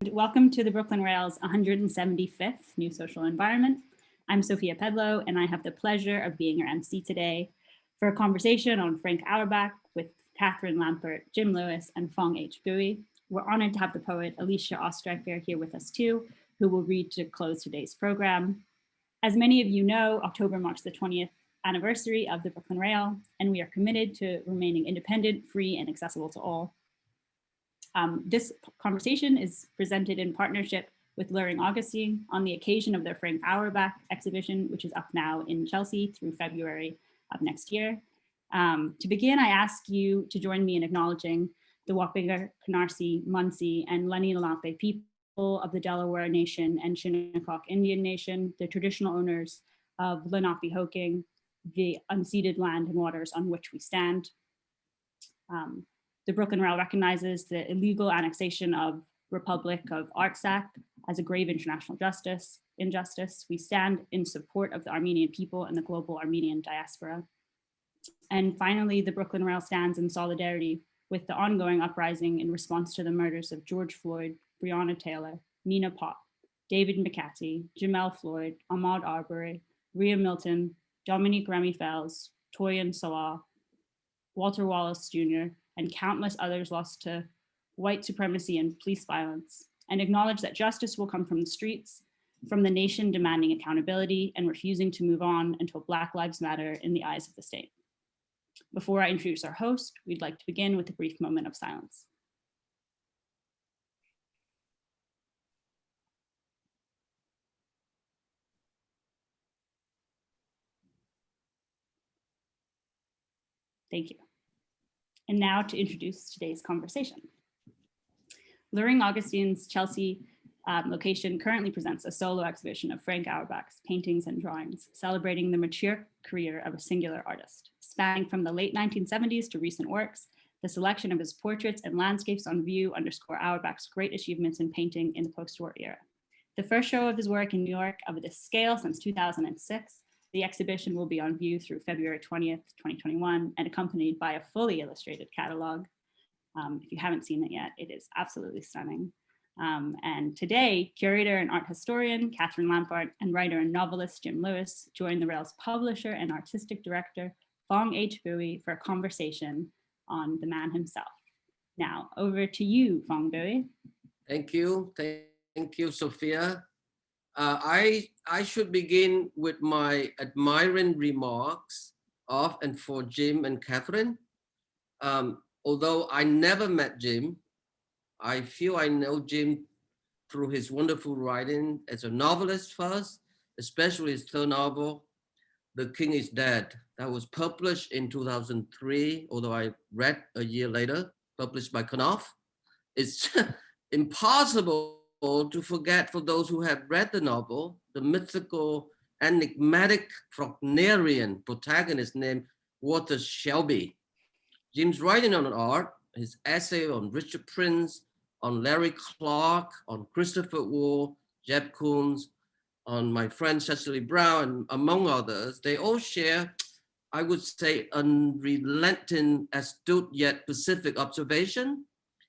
Welcome to the Brooklyn Rail's 175th New Social Environment. I'm Sophia Pedlow, and I have the pleasure of being your MC today for a conversation on Frank Auerbach with Catherine Lampert, Jim Lewis, and Phong H. Bui. We're honored to have the poet Alicia Ostriker here with us too, who will read to close today's program. As many of you know, October marks the 20th anniversary of the Brooklyn Rail, and we are committed to remaining independent, free, and accessible to all. This conversation is presented in partnership with Luhring Augustine on the occasion of their Frank Auerbach exhibition, which is up now in Chelsea through February of next year. To begin, I ask you to join me in acknowledging the Wapinger, Canarsie, Munsee, and Lenni Lenape people of the Delaware Nation and Shinnecock Indian Nation, the traditional owners of Lenapehoking, the unceded land and waters on which we stand. The Brooklyn Rail recognizes the illegal annexation of Republic of Artsakh as a grave international injustice. We stand in support of the Armenian people and the global Armenian diaspora. And finally, the Brooklyn Rail stands in solidarity with the ongoing uprising in response to the murders of George Floyd, Breonna Taylor, Nina Pop, David McCatty, Jamel Floyd, Ahmaud Arbery, Rhea Milton, Dominique Remy Fells, Toyin Salah, Walter Wallace Jr., and countless others lost to white supremacy and police violence, and acknowledge that justice will come from the streets, from the nation demanding accountability and refusing to move on until Black Lives Matter in the eyes of the state. Before I introduce our host, we'd like to begin with a brief moment of silence. Thank you. And now to introduce today's conversation. Luhring Augustine's Chelsea location currently presents a solo exhibition of Frank Auerbach's paintings and drawings, celebrating the mature career of a singular artist. Spanning from the late 1970s to recent works, the selection of his portraits and landscapes on view underscore Auerbach's great achievements in painting in the post-war era. The first show of his work in New York of this scale since 2006, the exhibition will be on view through February 20th, 2021, and accompanied by a fully illustrated catalog. If you haven't seen it yet, it is absolutely stunning. And today, curator and art historian Catherine Lampert and writer and novelist Jim Lewis join the Rail's publisher and artistic director Phong H. Bui for a conversation on the man himself. Now, over to you, Phong Bui. Thank you. Thank you, Sophia. I should begin with my admiring remarks of and for Jim and Catherine. Although I never met Jim, I feel I know Jim through his wonderful writing as a novelist first, especially his third novel, The King is Dead, that was published in 2003, although I read a year later, published by Knopf. It's impossible to forget, for those who have read the novel, the mythical, enigmatic Faulknerian protagonist named Walter Shelby. Jim's writing on art, his essay on Richard Prince, on Larry Clark, on Christopher Wall, Jeb Koons, on my friend Cecily Brown, and among others, they all share, I would say, unrelenting, astute yet pacific observation,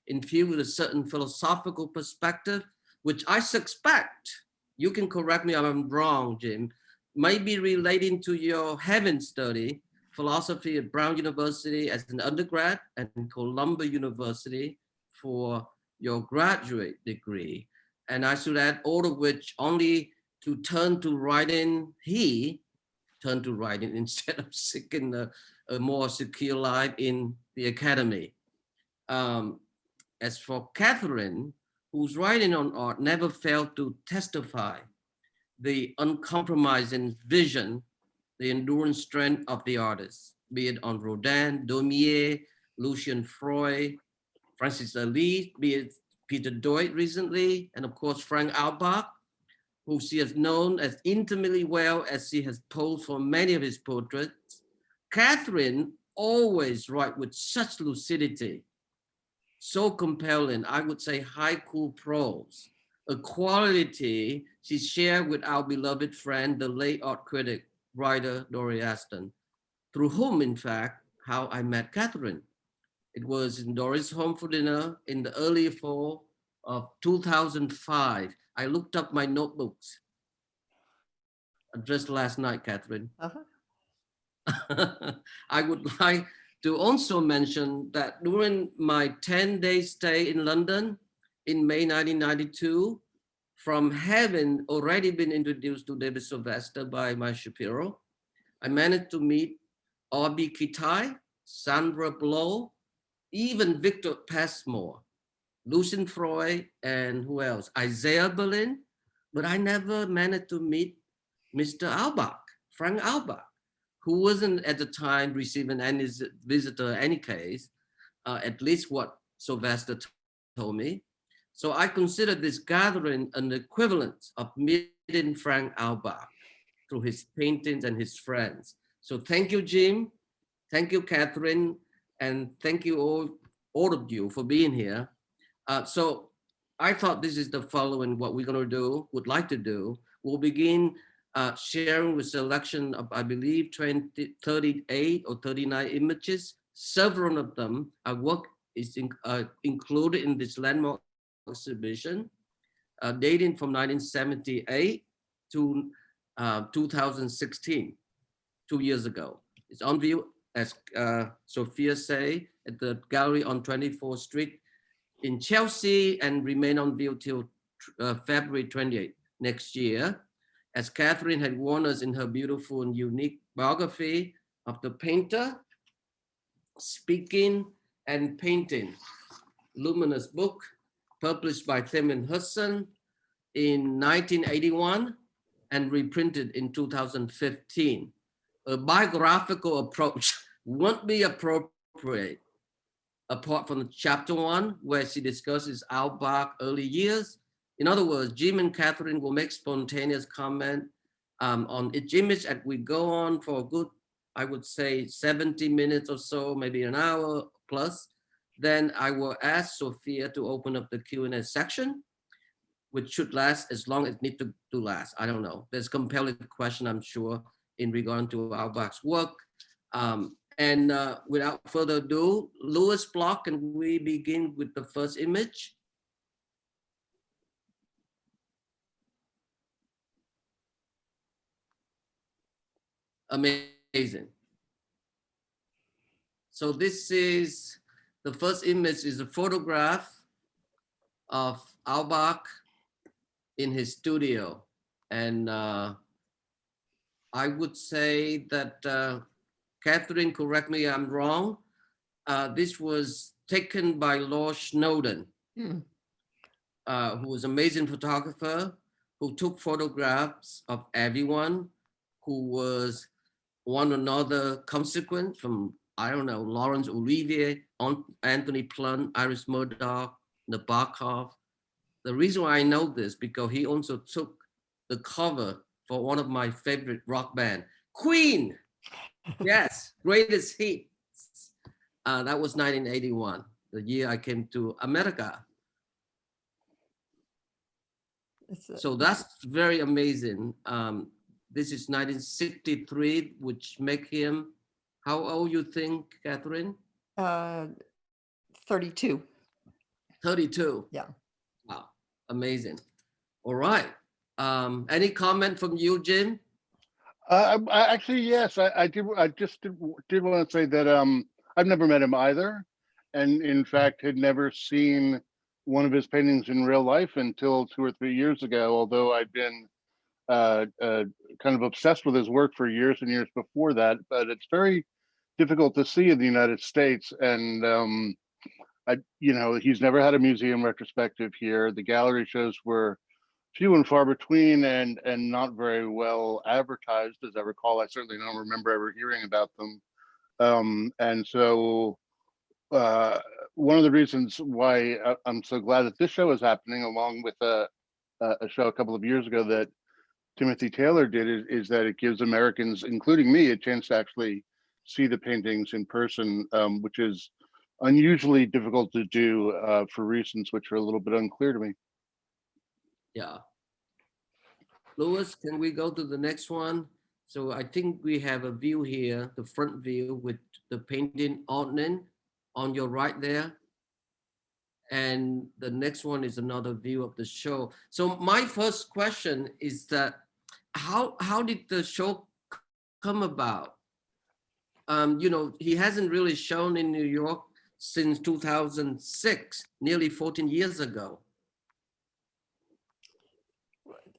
infused with a certain philosophical perspective, which I suspect, you can correct me if I'm wrong, Jim, might be relating to your heaven study, philosophy at Brown University as an undergrad and Columbia University for your graduate degree. And I should add, all of which only to turn to writing, he turned to writing instead of seeking a more secure life in the academy. As for Catherine, whose writing on art never failed to testify the uncompromising vision, the enduring strength of the artist, be it on Rodin, Daumier, Lucian Freud, Francis Ali, be it Peter Doig recently, and of course Frank Auerbach, who she has known as intimately well as she has posed for many of his portraits. Catherine always writes with such lucidity, so compelling, I would say haiku prose, a quality she shared with our beloved friend, the late art critic, writer Dory Aston, through whom, in fact, how I met Catherine. It was in Dory's home for dinner in the early fall of 2005. I looked up my notebooks just last night, Catherine. I would like to also mention that during my 10-day stay in London in May 1992, from having already been introduced to David Sylvester by my Shapiro, I managed to meet Orbi Kitai, Sandra Blow, even Victor Passmore, Lucien Freud, and who else? Isaiah Berlin, but I never managed to meet Mr. Auerbach, Frank Auerbach, who wasn't at the time receiving any visitor in any case, at least what Sylvester told me. So I consider this gathering an equivalent of meeting Frank Auerbach through his paintings and his friends. So thank you, Jim. Thank you, Catherine. And thank you all of you for being here. So I thought this is the following, what we're gonna do, would like to do. We'll begin sharing with selection of, I believe, 38 or 39 images. Several of them are work is included in this landmark exhibition, dating from 1978 to 2016, 2 years ago. It's on view, as Sophia say, at the gallery on 24th Street in Chelsea, and remain on view till February 28th next year. As Catherine had warned us in her beautiful and unique biography of the painter, Speaking and Painting, luminous book, published by Tim and Hudson in 1981 and reprinted in 2015. A biographical approach won't be appropriate apart from the chapter 1, where she discusses Auerbach's early years. In other words, Jim and Catherine will make spontaneous comment on each image as we go on for a good, I would say, 70 minutes or so, maybe an hour plus. Then I will ask Sophia to open up the Q&A section, which should last as long as it needs to last. I don't know. There's compelling question, I'm sure, in regard to Auerbach's work. And without further ado, Louis Bloch, can we begin with the first image? Amazing. So this is, the first image is a photograph of Auerbach in his studio. And I would say that, Catherine, correct me if I'm wrong, this was taken by Lord Snowdon, who was an amazing photographer, who took photographs of everyone who was one another consequent, from, I don't know, Laurence Olivier, Anthony Plum, Iris Murdoch, Nabokov. The reason why I know this, because he also took the cover for one of my favorite rock band, Queen. Yes, Greatest Hits. That was 1981, the year I came to America. So that's very amazing. This is 1963, which make him, how old you think, Catherine? 32. 32. Yeah. Wow, amazing. All right. Any comment from you, Jim? Actually, yes, I just did want to say that I've never met him either, and in fact had never seen one of his paintings in real life until 2 or 3 years ago. Although I'd been kind of obsessed with his work for years and years before that, but it's very difficult to see in the United States. And he's never had a museum retrospective here. The gallery shows were few and far between, and not very well advertised, as I recall. I certainly don't remember ever hearing about them. And so one of the reasons why I'm so glad that this show is happening, along with a show a couple of years ago that Timothy Taylor did, is that it gives Americans, including me, a chance to actually see the paintings in person, which is unusually difficult to do for reasons which are a little bit unclear to me. Yeah. Louis, can we go to the next one? So I think we have a view here, the front view with the painting opening on your right there. and the next one is another view of the show. So my first question is that how did the show come about? You know, he hasn't really shown in New York since 2006, nearly 14 years ago.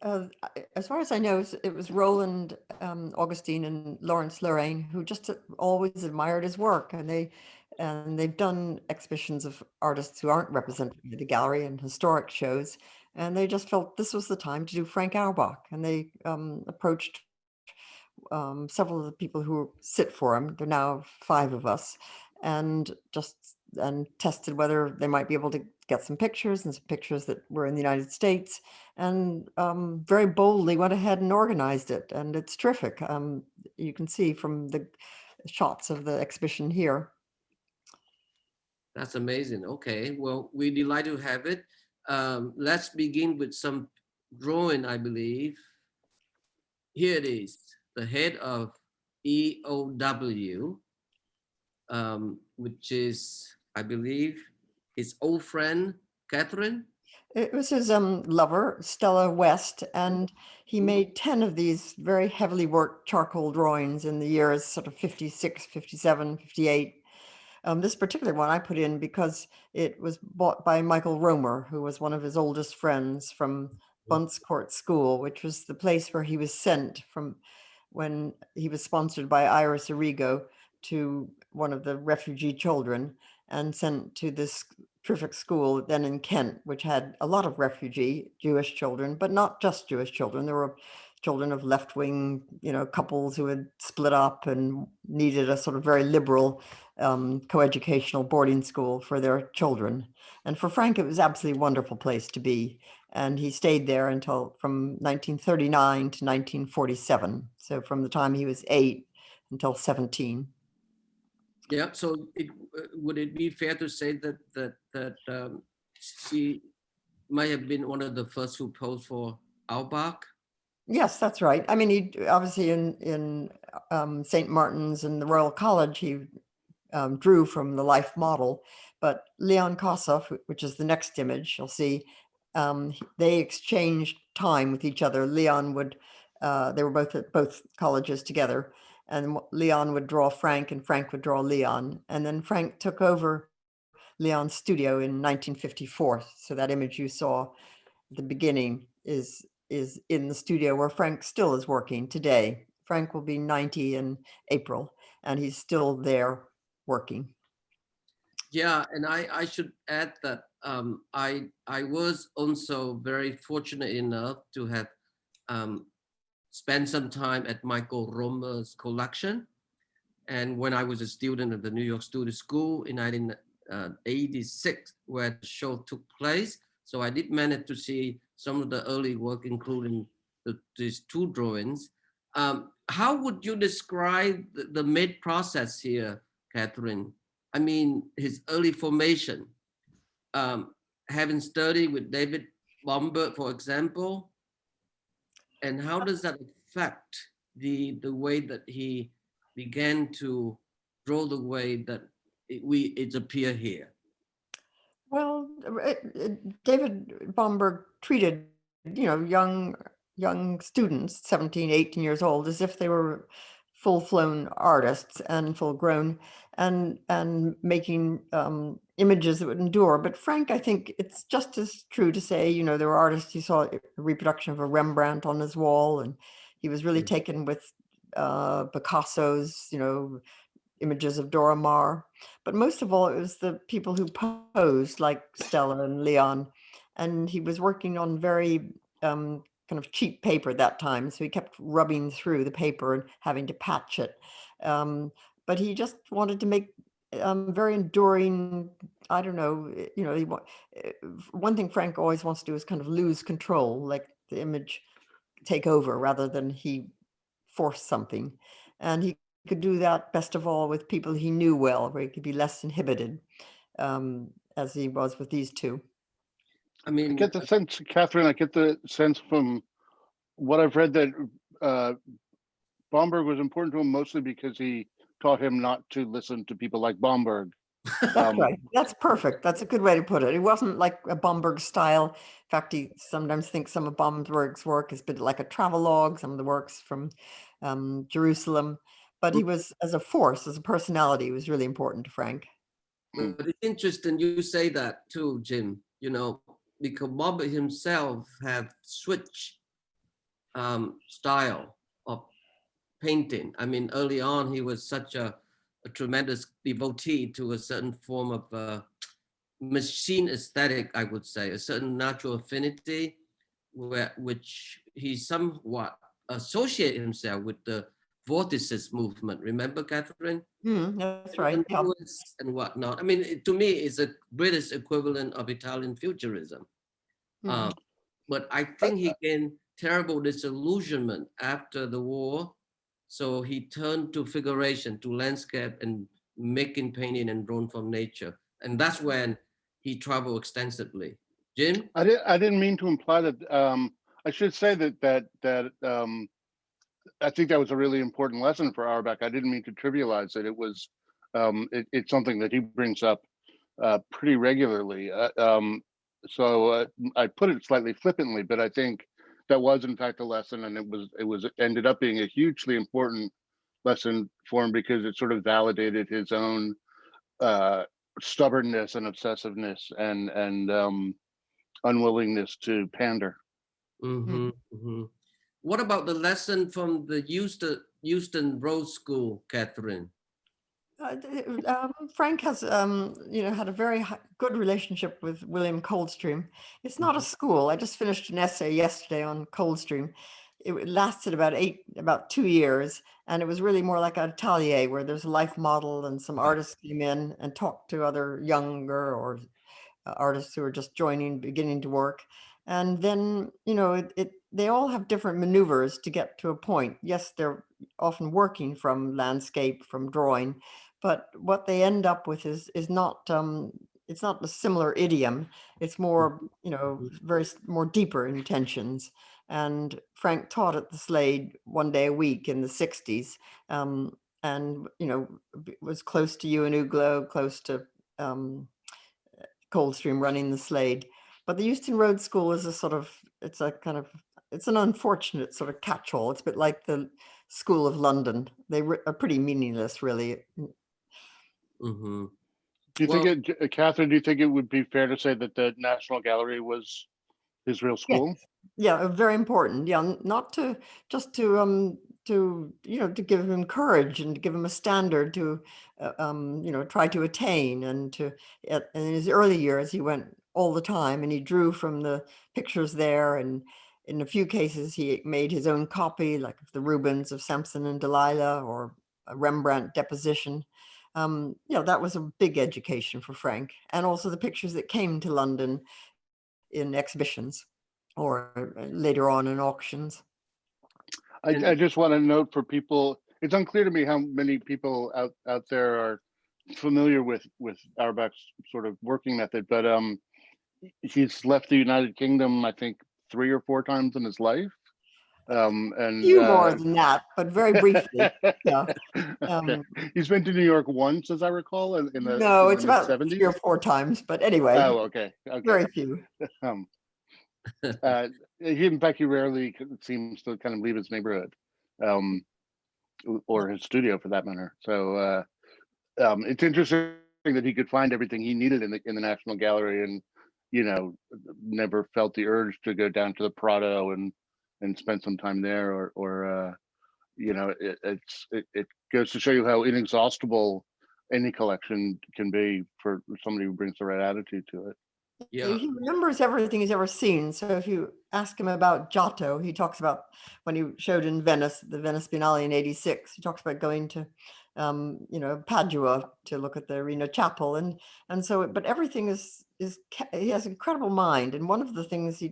As far as I know, it was Roland Augustine and Lawrence Luhring who just always admired his work, and they've done exhibitions of artists who aren't represented in the gallery and historic shows, and they just felt this was the time to do Frank Auerbach, and they approached several of the people who sit for him. There are now 5 of us, and tested whether they might be able to get some pictures, and some pictures that were in the United States, and very boldly went ahead and organized it. And it's terrific. You can see from the shots of the exhibition here. That's amazing. Okay, well, we're delighted to have it. Let's begin with some drawing, I believe. Here it is, the head of EOW, which is, I believe, his old friend, Catherine. It was his lover, Stella West, and he made 10 of these very heavily worked charcoal drawings in the years sort of 56, 57, 58. This particular one I put in because it was bought by Michael Romer, who was one of his oldest friends from Bunce Court School, which was the place where he was sent from when he was sponsored by Iris Arrigo to one of the refugee children and sent to this terrific school then in Kent, which had a lot of refugee Jewish children, but not just Jewish children. There were children of left-wing, couples who had split up and needed a sort of very liberal coeducational boarding school for their children. And for Frank, it was absolutely a wonderful place to be. And he stayed there until from 1939 to 1947. So from the time he was 8 until 17. Yeah. So would it be fair to say that she might have been one of the first who posed for Auerbach? Yes, that's right. I mean, he obviously in St. Martin's and the Royal College, he drew from the life model. But Leon Kossoff, which is the next image you'll see, they exchanged time with each other. Leon would, they were both at both colleges together, and Leon would draw Frank and Frank would draw Leon. And then Frank took over Leon's studio in 1954. So that image you saw at the beginning is in the studio where Frank still is working today. Frank will be 90 in April, and he's still there working. Yeah, and I should add that I was also very fortunate enough to have spent some time at Michael Romer's collection. And when I was a student at the New York Studio School in 1986, where the show took place, so I did manage to see some of the early work, including these 2 drawings. How would you describe the made process here, Catherine? I mean, his early formation, having studied with David Bomberg, for example, and how does that affect the way that he began to draw the way that it appear here? Well, David Bomberg treated, young students, 17, 18 years old, as if they were full-flown artists and full-grown, and making images that would endure. But Frank, I think it's just as true to say, there were artists, you saw a reproduction of a Rembrandt on his wall, and he was really taken with Picasso's, images of Dora Maar. But most of all, it was the people who posed, like Stella and Leon. And he was working on very kind of cheap paper at that time. So he kept rubbing through the paper and having to patch it. But he just wanted to make very enduring, I don't know, one thing Frank always wants to do is kind of lose control, like the image take over rather than he force something. And he could do that best of all with people he knew well, where he could be less inhibited, as he was with these 2. I mean, I get the sense, Catherine, I get the sense from what I've read that Bomberg was important to him mostly because he taught him not to listen to people like Bomberg, That's right. That's perfect. That's a good way to put it. It wasn't like a Bomberg style. In fact, he sometimes thinks some of Bomberg's work is a bit like a travelogue, some of the works from Jerusalem. But he was, as a force, as a personality, he was really important to Frank. But it's interesting you say that too, Jim, you know, because Bob himself have switched style of painting. I mean, early on, he was such a tremendous devotee to a certain form of machine aesthetic, I would say, a certain natural affinity, which he somewhat associated himself with the vortices movement. Remember, Catherine? That's right. Yeah. And whatnot. I mean, to me, it's a British equivalent of Italian futurism. But I think he gained terrible disillusionment after the war. So he turned to figuration, to landscape and making painting and drawn from nature. And that's when he traveled extensively. Jim? I didn't mean to imply that. I should say that I think that was a really important lesson for Auerbach. I didn't mean to trivialize it. It was it's something that he brings up pretty regularly. So I put it slightly flippantly, but I think that was in fact a lesson, and it ended up being a hugely important lesson for him because it sort of validated his own stubbornness and obsessiveness and unwillingness to pander. What about the lesson from the Euston Road School, Catherine? Frank has, had a very good relationship with William Coldstream. It's not a school. I just finished an essay yesterday on Coldstream. It lasted about 2 years, and it was really more like an atelier where there's a life model and some artists came in and talked to other younger or artists who are just beginning to work. And then, they all have different maneuvers to get to a point. Yes, they're often working from landscape, from drawing, but what they end up with is not it's not a similar idiom. It's more, more deeper intentions. And Frank taught at the Slade one day a week in the 60s, and was close to Ewan Uglow, close to Coldstream running the Slade. But the Euston Road School is it's an unfortunate sort of catch-all. It's a bit like the School of London. They are pretty meaningless, really. Do you think Catherine, do you think it would be fair to say that the National Gallery was his real school? Yeah, very important. Yeah, not to just to give him courage and to give him a standard to try to attain, and in his early years he went all the time and he drew from the pictures there, and in a few cases he made his own copy, like the Rubens of Samson and Delilah or a Rembrandt deposition. That was a big education for Frank, and also the pictures that came to London in exhibitions or later on in auctions. I just want to note for people, it's unclear to me how many people out there are familiar with Auerbach's sort of working method, but he's left the United Kingdom, I think 3 or 4 times in his life. And a few more than that, but very briefly. Yeah. Okay. He's been to New York once, as I recall, in the it's about 70s. 3 or 4 times, but anyway. Oh, okay. Very few. In fact, he rarely seems to kind of leave his neighborhood, or his studio for that matter. So it's interesting that he could find everything he needed in the National Gallery, and never felt the urge to go down to the Prado and spend some time there, or it goes to show you how inexhaustible any collection can be for somebody who brings the right attitude to it. Yeah. He remembers everything he's ever seen. So if you ask him about Giotto, he talks about when he showed in Venice, the Venice Biennale in '86, he talks about going to Padua to look at the Arena Chapel, and so, but everything is he has an incredible mind. And one of the things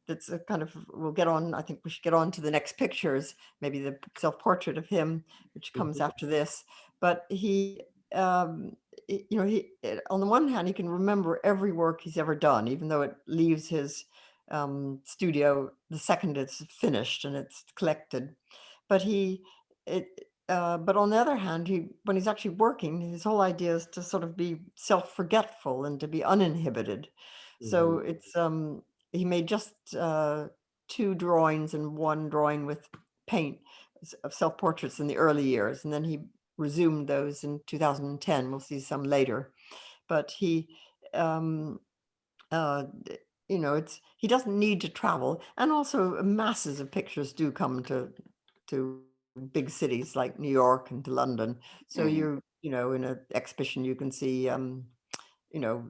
that's a kind of, we'll get on, I think we should get on to the next pictures, maybe the self-portrait of him, which comes after this. But he on the one hand, he can remember every work he's ever done, even though it leaves his studio the second it's finished and it's collected. But but on the other hand, when he's actually working, his whole idea is to sort of be self-forgetful and to be uninhibited. So it's he made just 2 drawings and 1 drawing with paint of self-portraits in the early years, and then he resumed those in 2010. We'll see some later, but he you know, he doesn't need to travel, and also masses of pictures do come to big cities like New York and to London. So you know, in an exhibition you can see you know,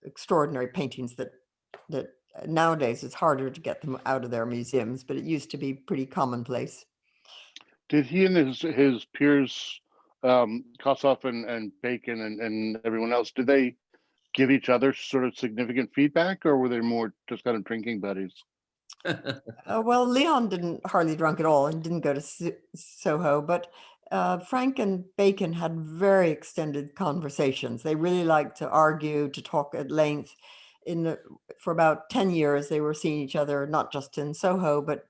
extraordinary paintings that nowadays it's harder to get them out of their museums, but it used to be pretty commonplace. Did he and his peers, Kossoff and Bacon and everyone else, did they give each other sort of significant feedback, or were they more just kind of drinking buddies? Well, Leon didn't hardly drunk at all and didn't go to Soho, but Frank and Bacon had very extended conversations. They really liked to argue, to talk at length. For about 10 years, they were seeing each other, not just in Soho, but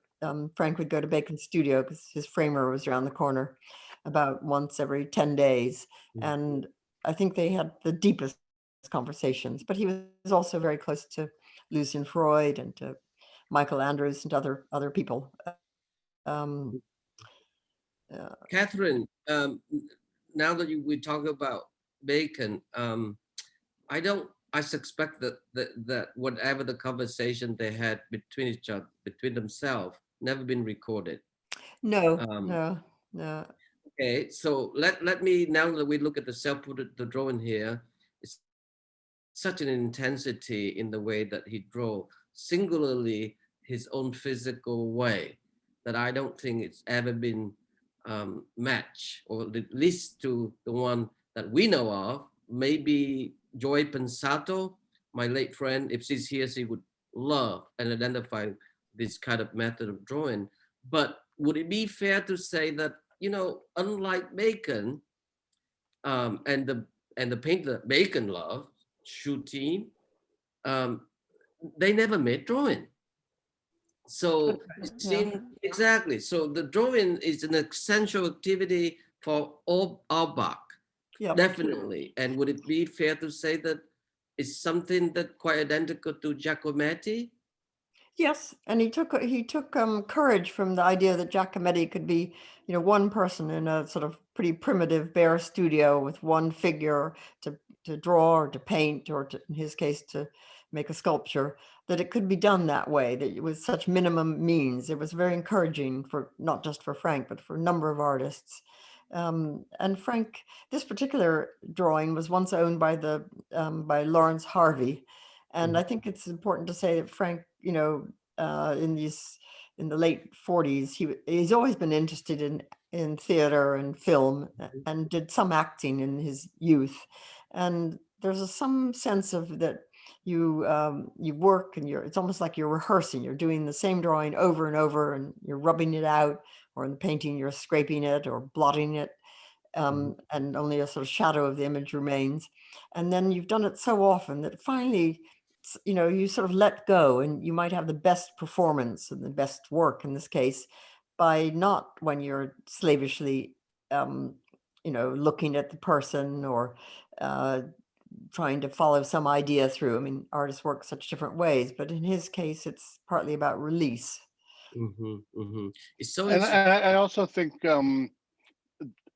Frank would go to Bacon's studio because his framer was around the corner about once every 10 days. And I think they had the deepest conversations, but he was also very close to Lucian Freud and to Michael Andrews and other people. Catherine, now that we talk about Bacon, I suspect that whatever the conversation they had between themselves, never been recorded. No. Okay, so let me, now that we look at the drawing here, it's such an intensity in the way that he drew, singularly his own physical way, that I don't think it's ever been matched, or at least to the one that we know of. Maybe Joy Pensato, my late friend, if she's here, she would love and identify this kind of method of drawing. But would it be fair to say that, you know, unlike Bacon and the painter Bacon loved, shooting, they never made drawing. So it seemed, exactly. So the drawing is an essential activity for Auerbach, definitely. And would it be fair to say that it's something that quite identical to Giacometti? Yes, and he took courage from the idea that Giacometti could be, you know, one person in a sort of pretty primitive bare studio with one figure to draw or to paint, or to, in his case, to make a sculpture, that it could be done that way, that it was such minimum means. It was very encouraging for not just for Frank, but for a number of artists. And Frank, this particular drawing was once owned by by Lawrence Harvey. And I think it's important to say that Frank, you know, in the late 40s, he's always been interested in theater and film, and did some acting in his youth. And there's some sense of that you work and it's almost like you're rehearsing. You're doing the same drawing over and over, and you're rubbing it out, or in the painting you're scraping it or blotting it. And only a sort of shadow of the image remains. And then you've done it so often that finally, you know, you sort of let go, and you might have the best performance and the best work in this case by not when you're slavishly, you know, looking at the person or trying to follow some idea through. I mean, artists work such different ways, but in his case, it's partly about release. It's so. And I also think, in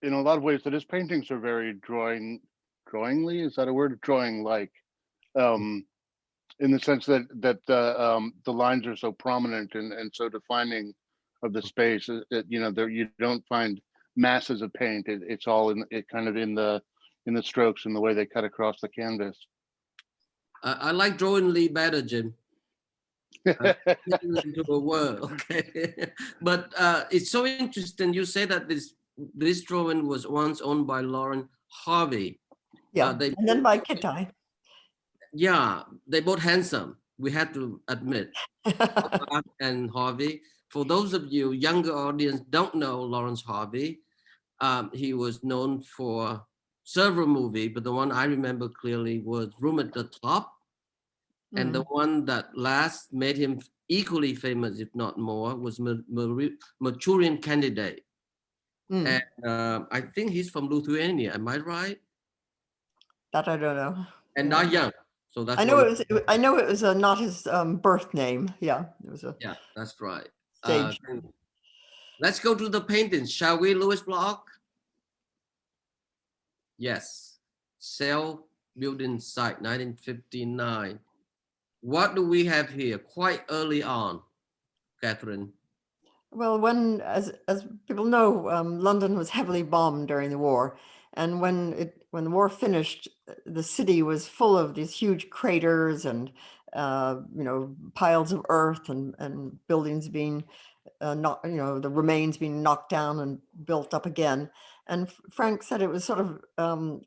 a lot of ways, that his paintings are very drawingly. Is that a word? Drawing-like. In the sense that the lines are so prominent and so defining of the space, that, you know, there you don't find masses of paint. It's all in the strokes and the way they cut across the canvas. I like drawingly better, Jim. Into a word, okay. But it's so interesting. You say that this drawing was once owned by Lawrence Harvey. Yeah, and then by Kittai. Yeah, they both handsome, we had to admit. And Harvey. For those of you younger audience don't know Lawrence Harvey, he was known for several movies, but the one I remember clearly was Room at the Top. And the one that last made him equally famous, if not more, was Manchurian Candidate. And I think he's from Lithuania. Am I right? That I don't know. And not young. So that's I know it was not his birth name. Yeah, it was a. Yeah, that's right. Stage. Let's go to the paintings, shall we, Louis Block? Yes. Cell building site, 1959. What do we have here? Quite early on, Catherine. Well, as people know, London was heavily bombed during the war, and when the war finished, the city was full of these huge craters and piles of earth and buildings being the remains being knocked down and built up again. And Frank said it was sort of,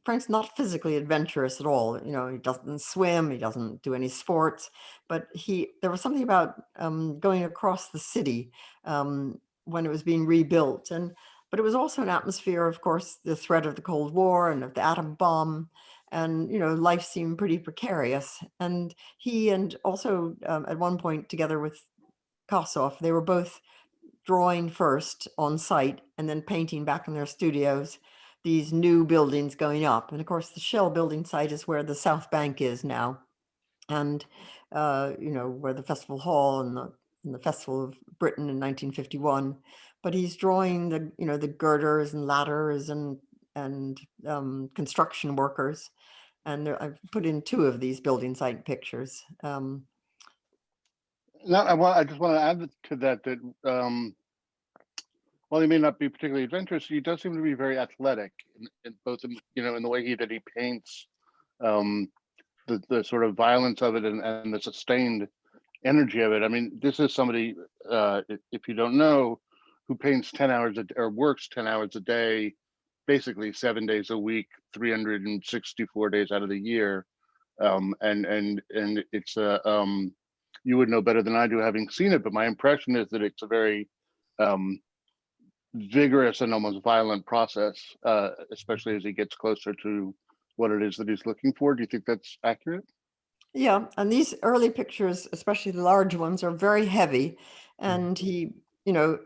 Frank's not physically adventurous at all. You know, he doesn't swim, he doesn't do any sports, but there was something about going across the city when it was being rebuilt. But it was also an atmosphere, of course, the threat of the Cold War and of the atom bomb. And, life seemed pretty precarious. And he, and also at one point together with Kossoff, they were both drawing first on site and then painting back in their studios these new buildings going up. And of course, the Shell building site is where the South Bank is now, and where the Festival Hall and the Festival of Britain in 1951. But he's drawing the girders and ladders and construction workers. And I've put in 2 of these building site pictures. I just want to add to that while he may not be particularly adventurous, he does seem to be very athletic in both, in the way that he paints, the sort of violence of it and the sustained energy of it. I mean, this is somebody, if you don't know, who paints 10 hours or works 10 hours a day, basically 7 days a week, 364 days out of the year, and it's you would know better than I do, having seen it, but my impression is that it's a very vigorous and almost violent process, especially as he gets closer to what it is that he's looking for. Do you think that's accurate? Yeah, and these early pictures, especially the large ones, are very heavy, and they're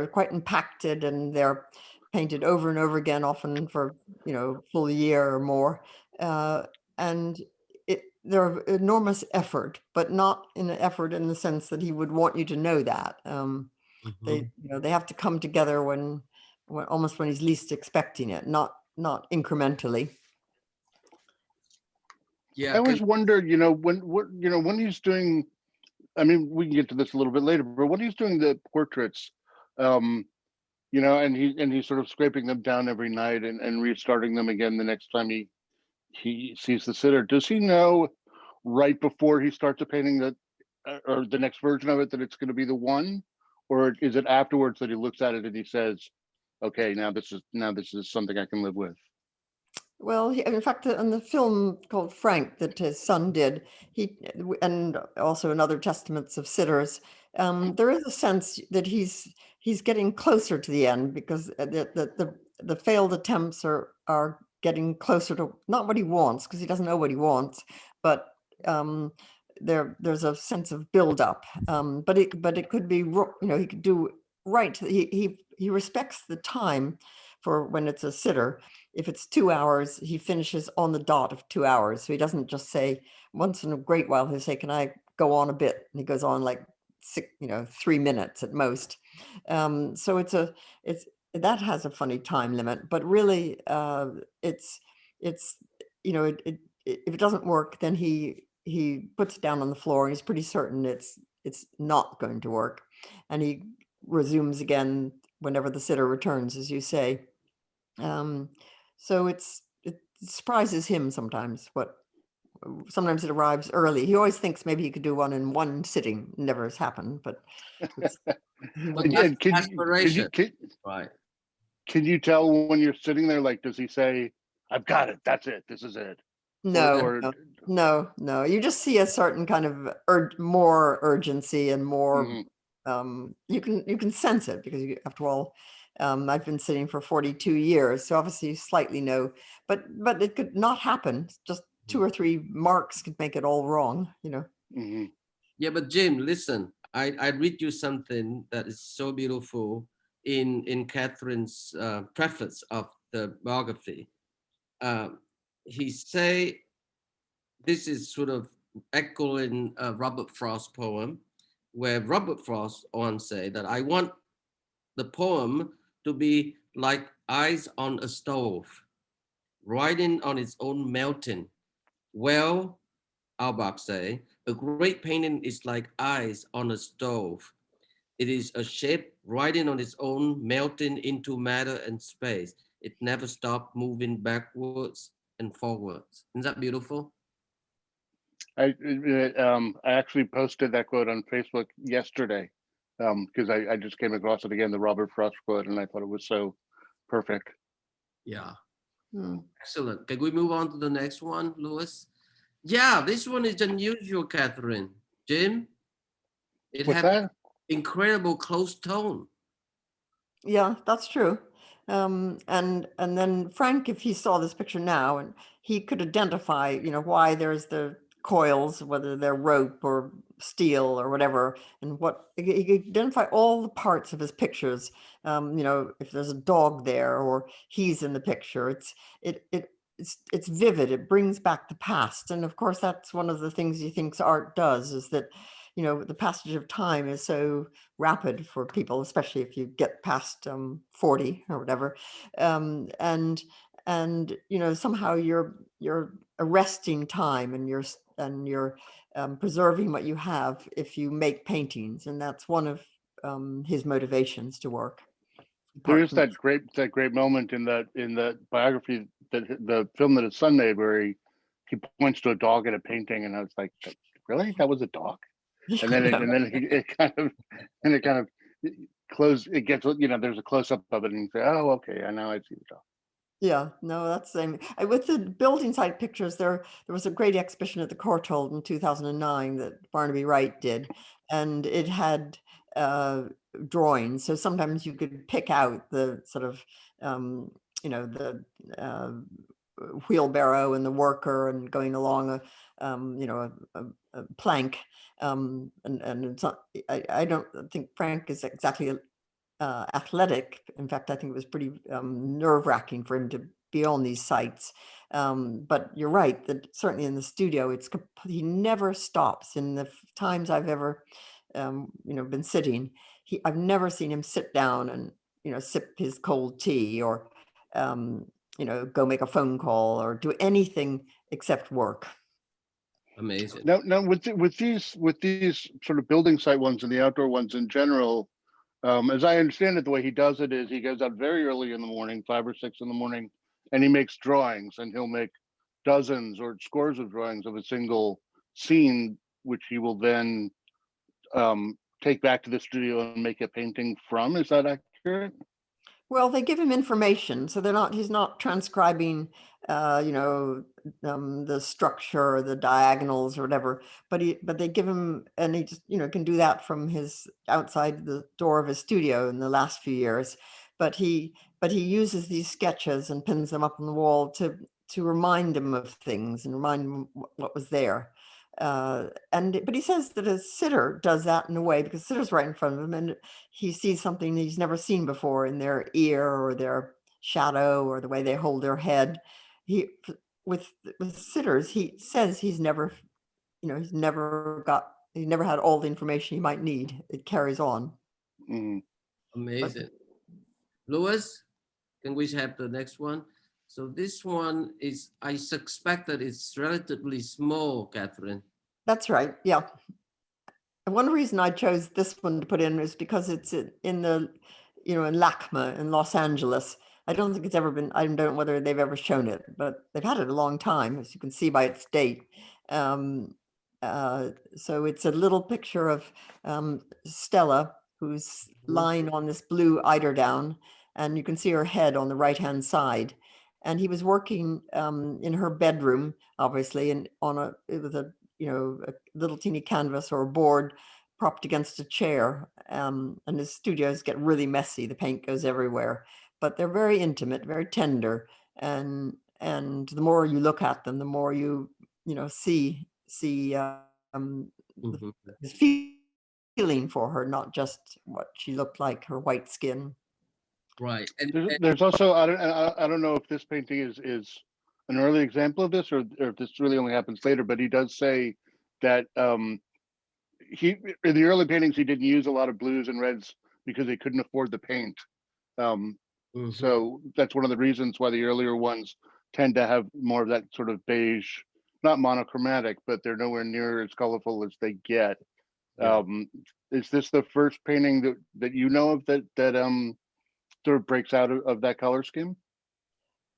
quite impacted, and they're painted over and over again, often for full year or more, and they're enormous effort, but not an effort in the sense that he would want you to know that. They have to come together when almost when he's least expecting it, not incrementally. Yeah, I always wonder, when he's doing, I mean, we can get to this a little bit later, but when he's doing the portraits, and he's sort of scraping them down every night and restarting them again the next time he sees the sitter, does he know right before he starts a painting that, or the next version of it, that it's going to be the one, or is it afterwards that he looks at it and he says, okay, now this is something I can live with? Well, in fact, in the film called Frank that his son did, and also in other testaments of sitters, there is a sense that he's getting closer to the end, because the failed attempts are getting closer to not what he wants, because he doesn't know what he wants, but there's a sense of buildup. But it could be, he could do right. He respects the time for when it's a sitter. If it's 2 hours, he finishes on the dot of 2 hours. So he doesn't just say, once in a great while, he'll say, can I go on a bit? And he goes on like 3 minutes at most. So that has a funny time limit, but really if it doesn't work, then he puts it down on the floor and he's pretty certain it's not going to work. And he resumes again whenever the sitter returns, as you say. So it surprises him sometimes. Sometimes it arrives early. He always thinks maybe he could do one in one sitting. Never has happened, but aspiration. Right. Can you tell when you're sitting there, like, does he say, I've got it, that's it, this is it? No. You just see a certain kind of more urgency and more, you can sense it, because after all, I've been sitting for 42 years, so obviously you slightly know, but it could not happen. Just 2 or 3 marks could make it all wrong, Yeah, but Jim, listen, I read you something that is so beautiful in Catherine's preface of the biography. He say, this is sort of echoing Robert Frost's poem, where Robert Frost once say that I want the poem to be like ice on a stove, riding on its own melting. Well, Auerbach say, a great painting is like ice on a stove. It is a shape riding on its own, melting into matter and space. It never stops moving backwards and forwards. Isn't that beautiful? I actually posted that quote on Facebook yesterday because I just came across it again, the Robert Frost quote, and I thought it was so perfect. Yeah. Excellent. Can we move on to the next one, Louis? Yeah, this one is unusual, Catherine. Jim? It What's has that? incredible close tone. Yeah, that's true. And then Frank, if he saw this picture now, and he could identify, why there's the coils, whether they're rope or steel or whatever, and what he could identify all the parts of his pictures. If there's a dog there or he's in the picture, it's vivid. It brings back the past, and of course that's one of the things he thinks art does, is that the passage of time is so rapid for people, especially if you get past 40 or whatever, and somehow you're arresting time, and you're preserving what you have if you make paintings, and that's one of his motivations to work. There is that great moment in the biography, that the film that his son made, where he points to a dog in a painting, and I was like, really, that was a dog? And then it kind of close. It gets, there's a close up of it, and you say, oh, okay, I now I see the dog. Yeah, no, that's the same. With the building site pictures, there was a great exhibition at the Courtauld in 2009 that Barnaby Wright did, and it had drawings. So sometimes you could pick out the sort of, the wheelbarrow and the worker and going along a plank. And it's not, I don't think Frank is exactly athletic. In fact, I think it was pretty nerve-wracking for him to be on these sites. But you're right that certainly in the studio, he never stops. In the times I've ever, been sitting, I've never seen him sit down and sip his cold tea, or go make a phone call, or do anything except work. Amazing. Now with these sort of building site ones and the outdoor ones in general, as I understand it, the way he does it is he goes out very early in the morning, 5 or 6 in the morning, and he makes drawings, and he'll make dozens or scores of drawings of a single scene, which he will then take back to the studio and make a painting from. Is that accurate? Well, they give him information, so he's not transcribing, the structure or the diagonals or whatever, but they give him, and he just, can do that from his outside the door of his studio in the last few years. But he uses these sketches and pins them up on the wall to remind him of things and remind him what was there. But he says that a sitter does that in a way, because the sitter's right in front of him, and he sees something he's never seen before in their ear or their shadow or the way they hold their head. With sitters, he says he's never had all the information he might need. It carries on. Mm-hmm. Amazing. Louis, can we have the next one? So this one is, I suspect that it's relatively small, Catherine. That's right. Yeah. One reason I chose this one to put in is because it's in the, in LACMA in Los Angeles. I don't think it's ever been, I don't know whether they've ever shown it, but they've had it a long time, as you can see by its date. So it's a little picture of Stella, who's lying on this blue eiderdown, and you can see her head on the right-hand side. And he was working in her bedroom, obviously, and with a little teeny canvas or a board propped against a chair. And his studios get really messy. The paint goes everywhere, but they're very intimate, very tender. And the more you look at them, the more you see his feeling for her, not just what she looked like, her white skin. Right. And There's also, I don't know if this painting is an early example of this, or if this really only happens later, but he does say that he, in the early paintings, he didn't use a lot of blues and reds because they couldn't afford the paint. So that's one of the reasons why the earlier ones tend to have more of that sort of beige, not monochromatic, but they're nowhere near as colorful as they get. Yeah. Is this the first painting that you know of that sort of breaks out of that color scheme?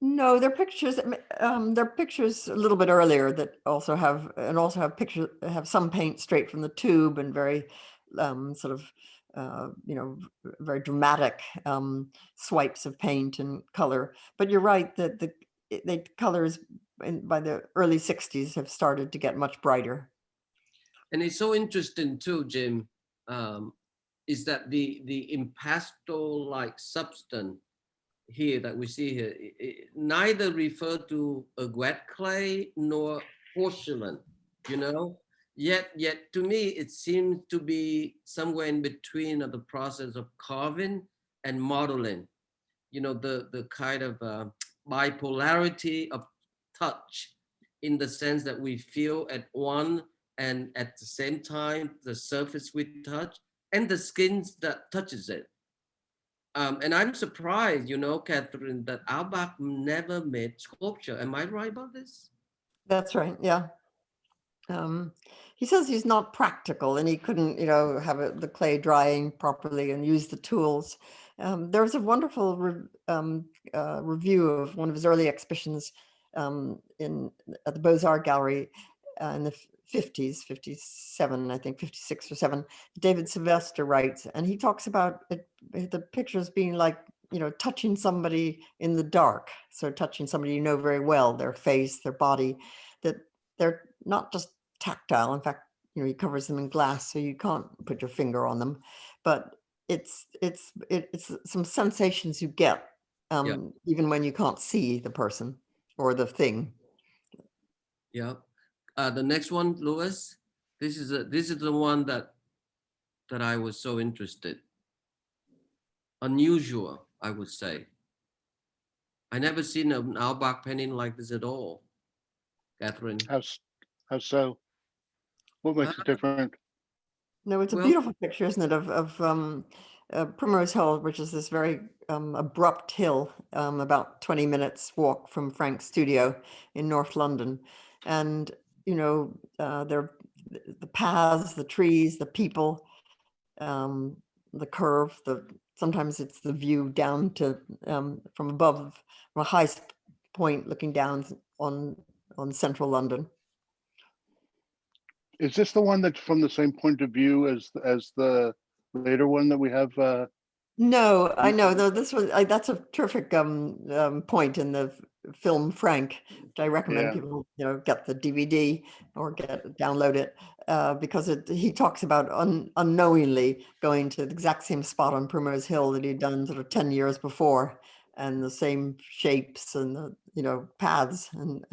No, they're pictures. They're pictures a little bit earlier that also have pictures, have some paint straight from the tube and very sort of very dramatic swipes of paint and color. But you're right that the colors by the early 60s have started to get much brighter. And it's so interesting too, Jim, is that the impasto-like substance here that we see here, it neither refer to a wet clay nor porcelain, you know? Yet to me, it seems to be somewhere in between of the process of carving and modeling, you know, the kind of bipolarity of touch, in the sense that we feel at one and at the same time, the surface we touch and the skin that touches it. And I'm surprised, you know, Catherine, that Auerbach never made sculpture. Am I right about this? That's right. Yeah. He says he's not practical and he couldn't, have the clay drying properly and use the tools. There was a wonderful review of one of his early exhibitions at the Beaux-Arts Gallery in the 50s, 57, I think 56 or 7. David Sylvester writes, and he talks about the pictures being like, touching somebody in the dark. So touching somebody you know very well, their face, their body, that they're not just tactile. In fact, he covers them in glass, so you can't put your finger on them. But it's some sensations you get even when you can't see the person or the thing. Yeah. The next one, Louis. This is the one that I was so interested. Unusual, I would say. I never seen an Auerbach painting like this at all, Catherine. How so? What makes it different? No, it's a beautiful picture, isn't it, of Primrose Hill, which is this very abrupt hill, about 20 minutes walk from Frank's studio in North London. And, the paths, the trees, the people, the curve, sometimes it's the view down to from above, from a high point looking down on central London. Is this the one that's from the same point of view as the later one that we have? No, I know, though. This was that's a terrific point in the film Frank, which I recommend people get the DVD or download it because he talks about unknowingly going to the exact same spot on Primrose Hill that he'd done sort of 10 years before, and the same shapes and the paths, and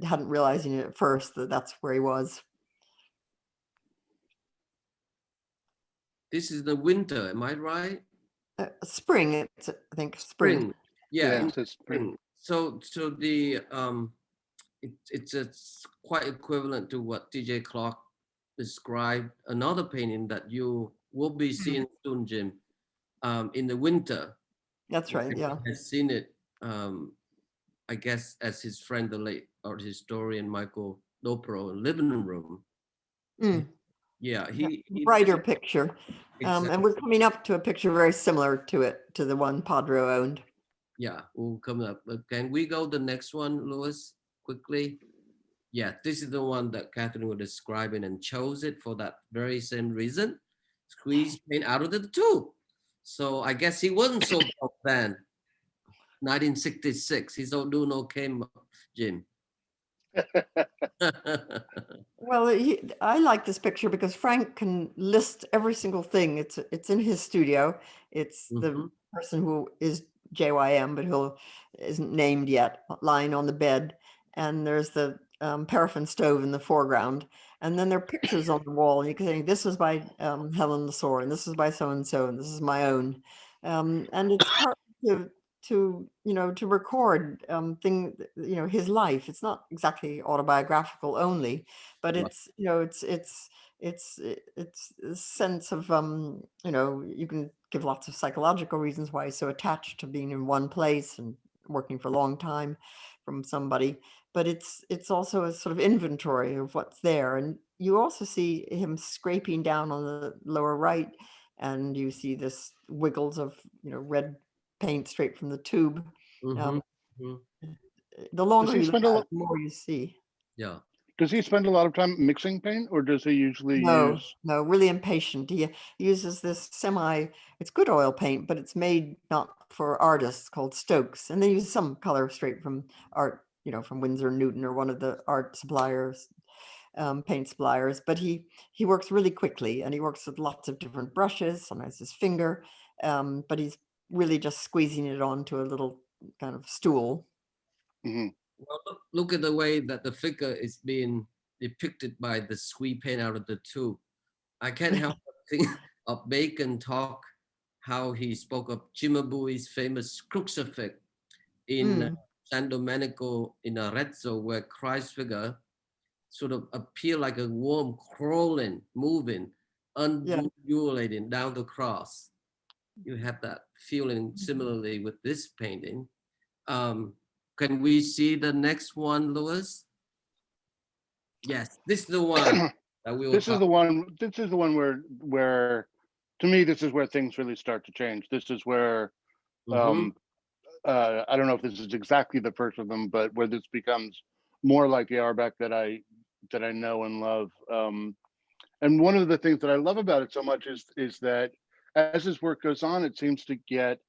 hadn't realizing it at first that that's where he was. This is the winter, am I right? Spring, it's, I think, spring. Yeah, it's spring. So the it's quite equivalent to what TJ Clark described. Another painting that you will be seeing soon, Jim, in the winter. That's right. Yeah, has seen it. I guess as his friend, the late art historian Michael Lopro, living room. Yeah, he brighter picture. Exactly. And we're coming up to a picture very similar to the one Padro owned. Yeah, we'll come up. But can we go the next one, Louis, quickly? Yeah, this is the one that Catherine was describing and chose it for that very same reason. Squeeze paint out of the tube. So I guess he wasn't so broke then. 1966. He's all doing okay, Jim. Well, I like this picture because Frank can list every single thing. It's in his studio. It's the person who is JYM, but who isn't named yet, lying on the bed. And there's the paraffin stove in the foreground. And then there are pictures on the wall. You can say, this is by Helen Lesor, and this is by so-and-so, and this is my own. And it's to record his life. It's not exactly autobiographical only, but Right. it's a sense of you can give lots of psychological reasons why he's so attached to being in one place and working for a long time from somebody, but it's also a sort of inventory of what's there. And you also see him scraping down on the lower right, and you see this wiggles of red paint straight from the tube. Mhm, mhm. The Does longer he you look spend a at lot? it, the more you see. Yeah. Does he spend a lot of time mixing paint, or does he usually No, use? no, really impatient. He uses this it's good oil paint, but it's made not for artists, called Stokes. And they use some color straight from art, from Winsor & Newton or one of the art suppliers, paint suppliers. But he works really quickly, and he works with lots of different brushes, sometimes his finger, but he's really just squeezing it onto a little kind of stool. Mhm. Well, look at the way that the figure is being depicted by the squeeze paint out of the tube. I can't help but think of Bacon talk, how he spoke of Cimabue's famous crucifix in Mm, San Domenico in Arezzo, where Christ's figure sort of appear like a worm crawling, moving, yeah. undulating down the cross. You have that feeling similarly with this painting. Can we see the next one, Louis? Yes, this is the one that we will This is talk. the one. This is the one where, to me, this is where things really start to change. This is where Mhm. I don't know if this is exactly the first of them, but where this becomes more like the Auerbach that I know and love. And one of the things that I love about it so much is that as his work goes on, it seems to get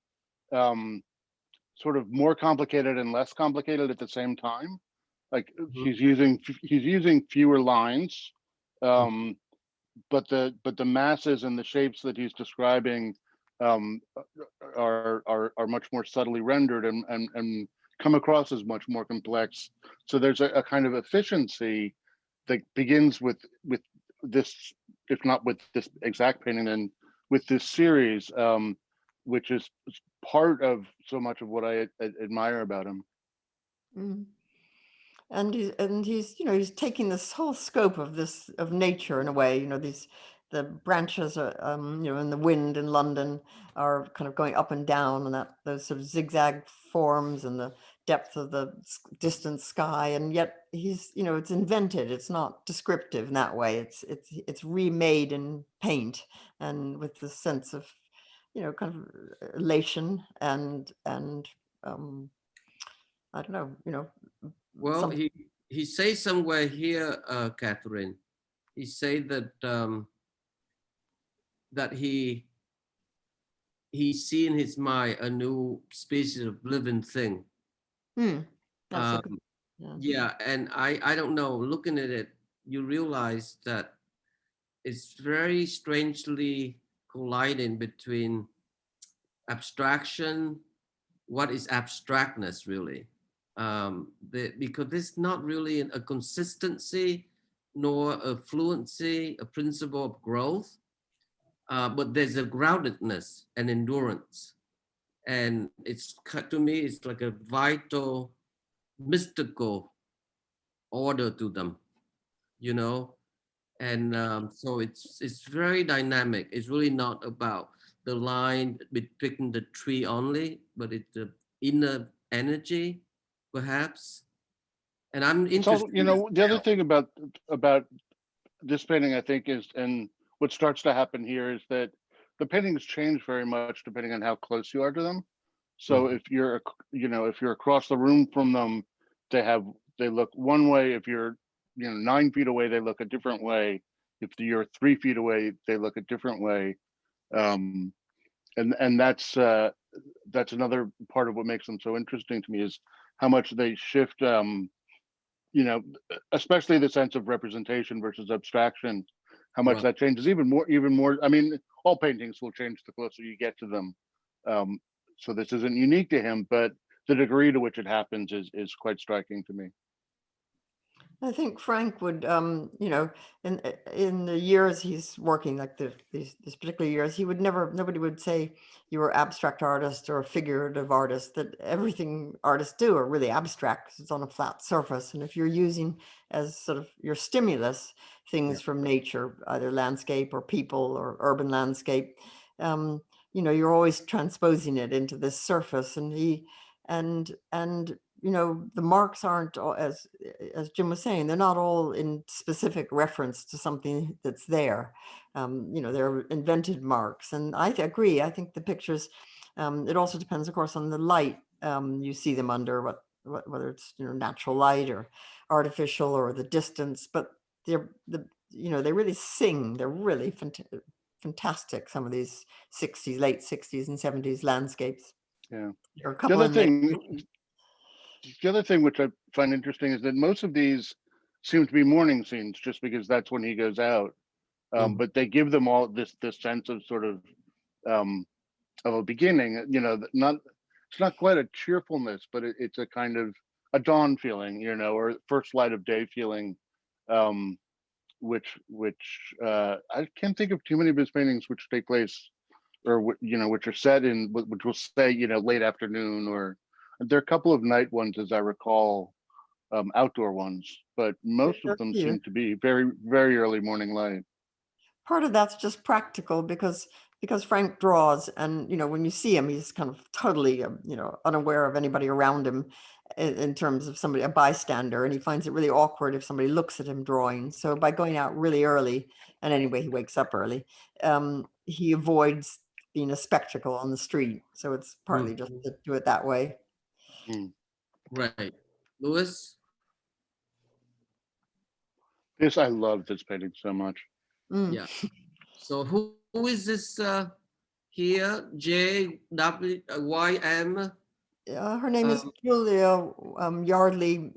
sort of more complicated and less complicated at the same time. Like Mhm. he's using fewer lines, um, but the masses and the shapes that he's describing um, are much more subtly rendered and come across as much more complex. So there's a kind of efficiency that begins with this, if not with this exact painting, then with this series, which is part of so much of what I admire about him. Mm. And he's taking this whole scope of nature in a way. The branches are in the wind in London are kind of going up and down, and those sort of zigzag forms and the depth of the distant sky. And yet it's invented. It's not descriptive in that way. It's remade in paint, and with the sense of kind of elation and I don't know, Well, something. he says somewhere here, Catherine. He say that he see in his mind a new species of living thing. That's a good. Um, Yeah. yeah, and I don't know. Looking at it, you realize that it's very strangely colliding between abstraction. What is abstractness really? Because it's not really a consistency nor a fluency, a principle of growth, but there's a groundedness and endurance. And to me, it's like a vital, mystical order to them, you know? And so it's very dynamic. It's really not about the line between the tree only, but it's the inner energy, perhaps. And I'm It's also, interested in the the other scale. thing about this painting, I think, is, and what starts to happen here is that the paintings change very much depending on how close you are to them. So Mhm. if you're, if you're across the room from them, they look one way. If you're, 9 feet away, they look a different way. If you're 3 feet away, they look a different way. Um, and that's another part of what makes them so interesting to me, is how much they shift. You know, Especially the sense of representation versus abstraction, how much Right. that changes even more. I mean, all paintings will change the closer you get to them. Um, so this isn't unique to him, but the degree to which it happens is quite striking to me. I think Frank would, in the years he's working, like these particular years, he would never, nobody would say you were abstract artist or a figurative artist, that everything artists do are really abstract because it's on a flat surface. And if you're using as sort of your stimulus things from nature, either landscape or people or urban landscape, you're always transposing it into this surface. And the marks aren't all, as Jim was saying, they're not all in specific reference to something that's there. They're invented marks. And I agree. I think the pictures, it also depends, of course, on the light you see them under, whether it's natural light or artificial or the distance. But they really sing. They're really fantastic. Some of these late 60s and 70s landscapes. Yeah. There are a couple in there. The other thing which I find interesting is that most of these seem to be morning scenes, just because that's when he goes out. But they give them all this sense of sort of a beginning. It's not quite a cheerfulness, but it's a kind of a dawn feeling, or first light of day feeling, which I can't think of too many of his paintings which take place, or which are set in, which will say late afternoon, or there are a couple of night ones, as I recall, outdoor ones, but most of them seem to be very, very early morning light. Part of that's just practical because Frank draws, and when you see him, he's kind of totally unaware of anybody around him in terms of a bystander, and he finds it really awkward if somebody looks at him drawing. So by going out really early, and anyway he wakes up early, he avoids being a spectacle on the street. So it's partly just to do it that way. Right. Louis? I love this painting so much. Yeah. So who is this here? JWYM? Her name is Julia Yardley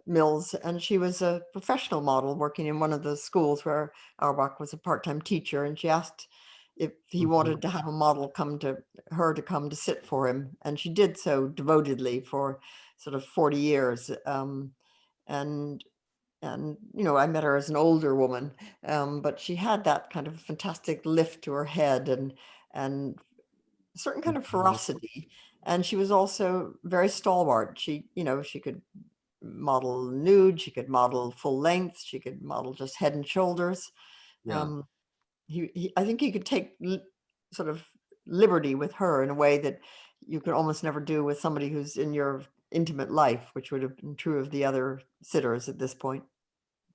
Mills, and she was a professional model working in one of the schools where Auerbach was a part-time teacher, and she asked if he wanted to have a model come to sit for him, and she did so devotedly for sort of 40 years. And I met her as an older woman, but she had that kind of fantastic lift to her head and a certain kind of ferocity. And she was also very stalwart. She could model nude, she could model full length, she could model just head and shoulders. I think he could take sort of liberty with her in a way that you could almost never do with somebody who's in your intimate life, which would have been true of the other sitters at this point.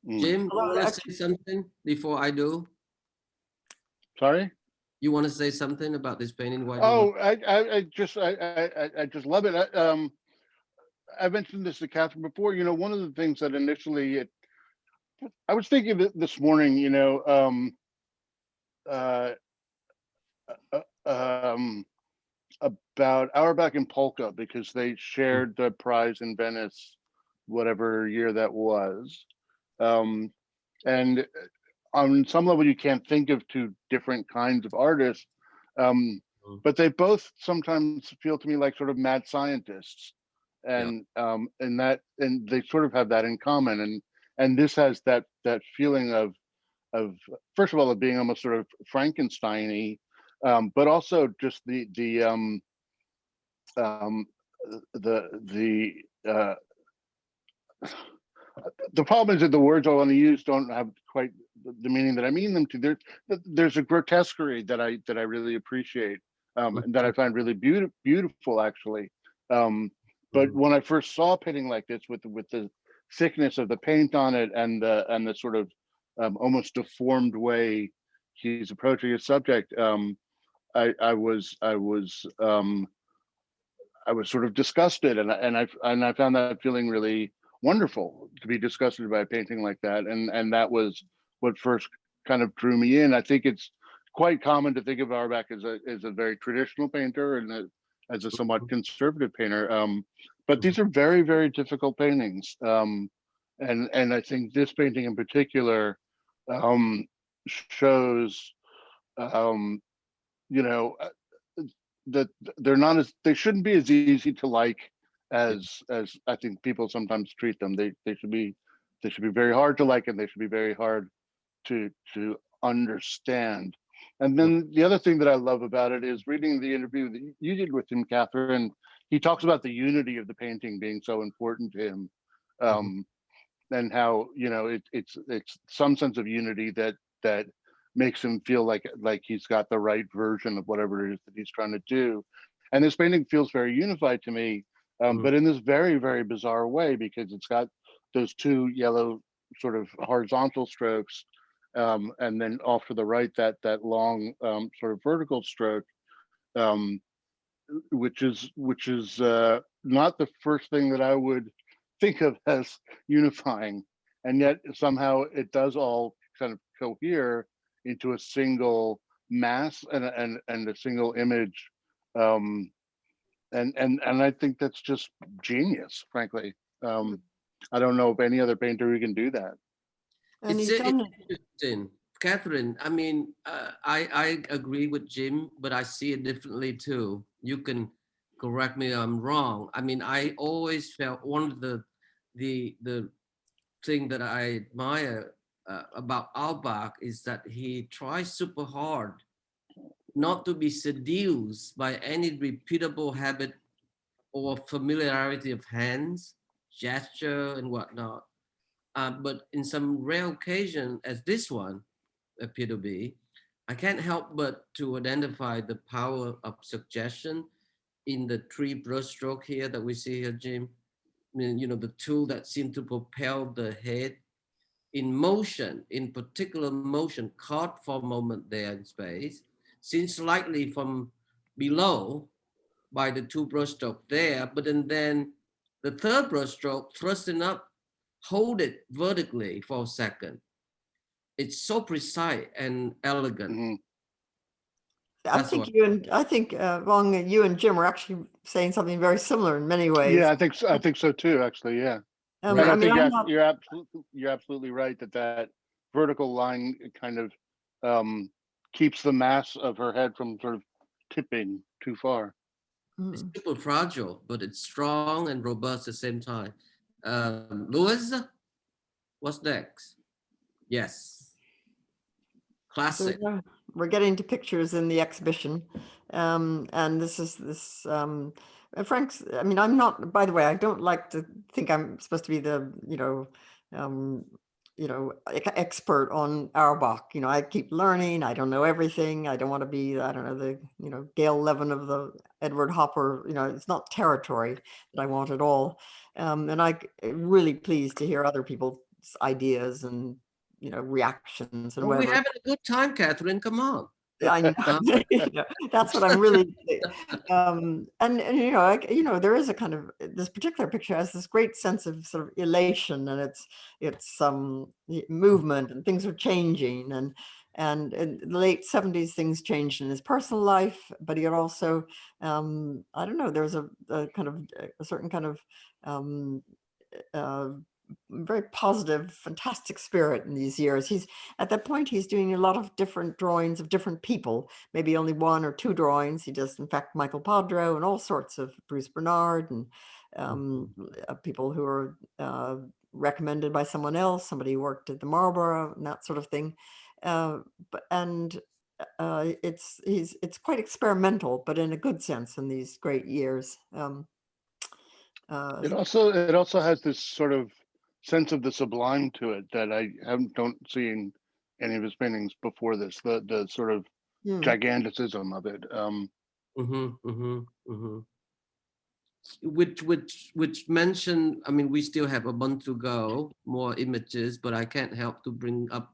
Jim, you want to say something before I do? Sorry? You want to say something about this painting? I just love it. I mentioned this to Catherine before. One of the things that initially I was thinking of it this morning. About Auerbach and Polka, because they shared the prize in Venice, whatever year that was. And on some level, you can't think of two different kinds of artists, but they both sometimes feel to me like sort of mad scientists, and they sort of have that in common. And this has that feeling of first of all, of being almost sort of Frankenstein-y, but also just the problem is that the words I want to use don't have quite the meaning that I mean them to. There's a grotesquerie that I really appreciate, and that I find really beautiful actually. But when I first saw a painting like this with the thickness of the paint on it and the sort of almost deformed way he's approaching his subject, I was sort of disgusted, and I found that feeling really wonderful, to be disgusted by a painting like that, and that was what first kind of drew me in. I think it's quite common to think of Auerbach as a very traditional painter and as a somewhat conservative painter, but these are very, very difficult paintings, and I think this painting in particular shows that they shouldn't be as easy to like as I think people sometimes treat them. They should be They should be very hard to like, and they should be very hard to understand. And then the other thing that I love about it is reading the interview that you did with him, Catherine. He talks about the unity of the painting being so important to him, and how, you know, it's some sense of unity that makes him feel like he's got the right version of whatever it is that he's trying to do. And this painting feels very unified to me, but in this very, very bizarre way, because it's got those two yellow sort of horizontal strokes, and then off to the right that long sort of vertical stroke, which is not the first thing that I would think of as unifying, and yet somehow it does all kind of cohere into a single mass and a single image, and I think that's just genius, frankly. I don't know of any other painter who can do that. And It's he's done interesting, Catherine. I mean, I agree with Jim, but I see it differently too. You can correct me if I'm wrong. I mean, I always felt one of the thing that I admire about Auerbach is that he tries super hard not to be seduced by any repeatable habit or familiarity of hands, gesture, and whatnot. But in some rare occasion, as this one appear to be, I can't help but to identify the power of suggestion in the three brushstroke here that we see here, Jim. I mean, you know, the tool that seem to propel the head in motion, in particular motion, caught for a moment there in space, seen slightly from below by the two brushstroke there, but then the third brushstroke thrusting up, hold it vertically for a second. It's so precise and elegant. I think Phong, you and Jim are actually saying something very similar in many ways. Yeah, I think so too, actually. Yeah. And I think you're absolutely right that vertical line kind of keeps the mass of her head from sort of tipping too far. It's super fragile, but it's strong and robust at the same time. Louis, what's next? Yes. Classic. So we're getting to pictures in the exhibition. And this is Frank's, I mean, I'm not, by the way, I don't like to think I'm supposed to be the, expert on Auerbach. You know, I keep learning. I don't know everything. I don't want to be, I don't know, the, Gail Levin of the Edward Hopper, it's not territory that I want at all. And I'm really pleased to hear other people's ideas and, reactions and whatever. We're having a good time, Catherine. Come on. I know. That's what I'm really, and there is a kind of, this particular picture has this great sense of sort of elation, and it's movement, and things are changing, and in the late 70s things changed in his personal life, but he had also I don't know, there's a kind of a certain kind of very positive, fantastic spirit in these years. He's at that point, he's doing a lot of different drawings of different people, maybe only one or two drawings. He does, in fact, Michael Padro and all sorts of Bruce Bernard and people who are recommended by someone else, somebody who worked at the Marlborough and that sort of thing. It's quite experimental, but in a good sense in these great years. It also has this sort of sense of the sublime to it that I don't see in any of his paintings before this. The sort of giganticism of it. Which mentioned, I mean, we still have a month to go, more images, but I can't help to bring up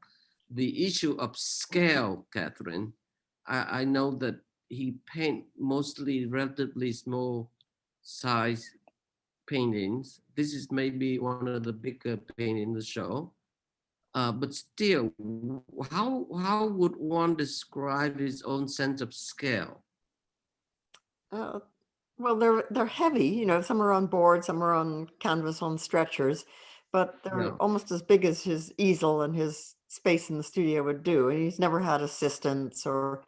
the issue of scale, Catherine. I know that he paint mostly relatively small size paintings. This is maybe one of the bigger paintings in the show, but still, how would one describe his own sense of scale? Well, they're heavy. Some are on board, some are on canvas on stretchers, but they're almost as big as his easel and his space in the studio would do. And he's never had assistants or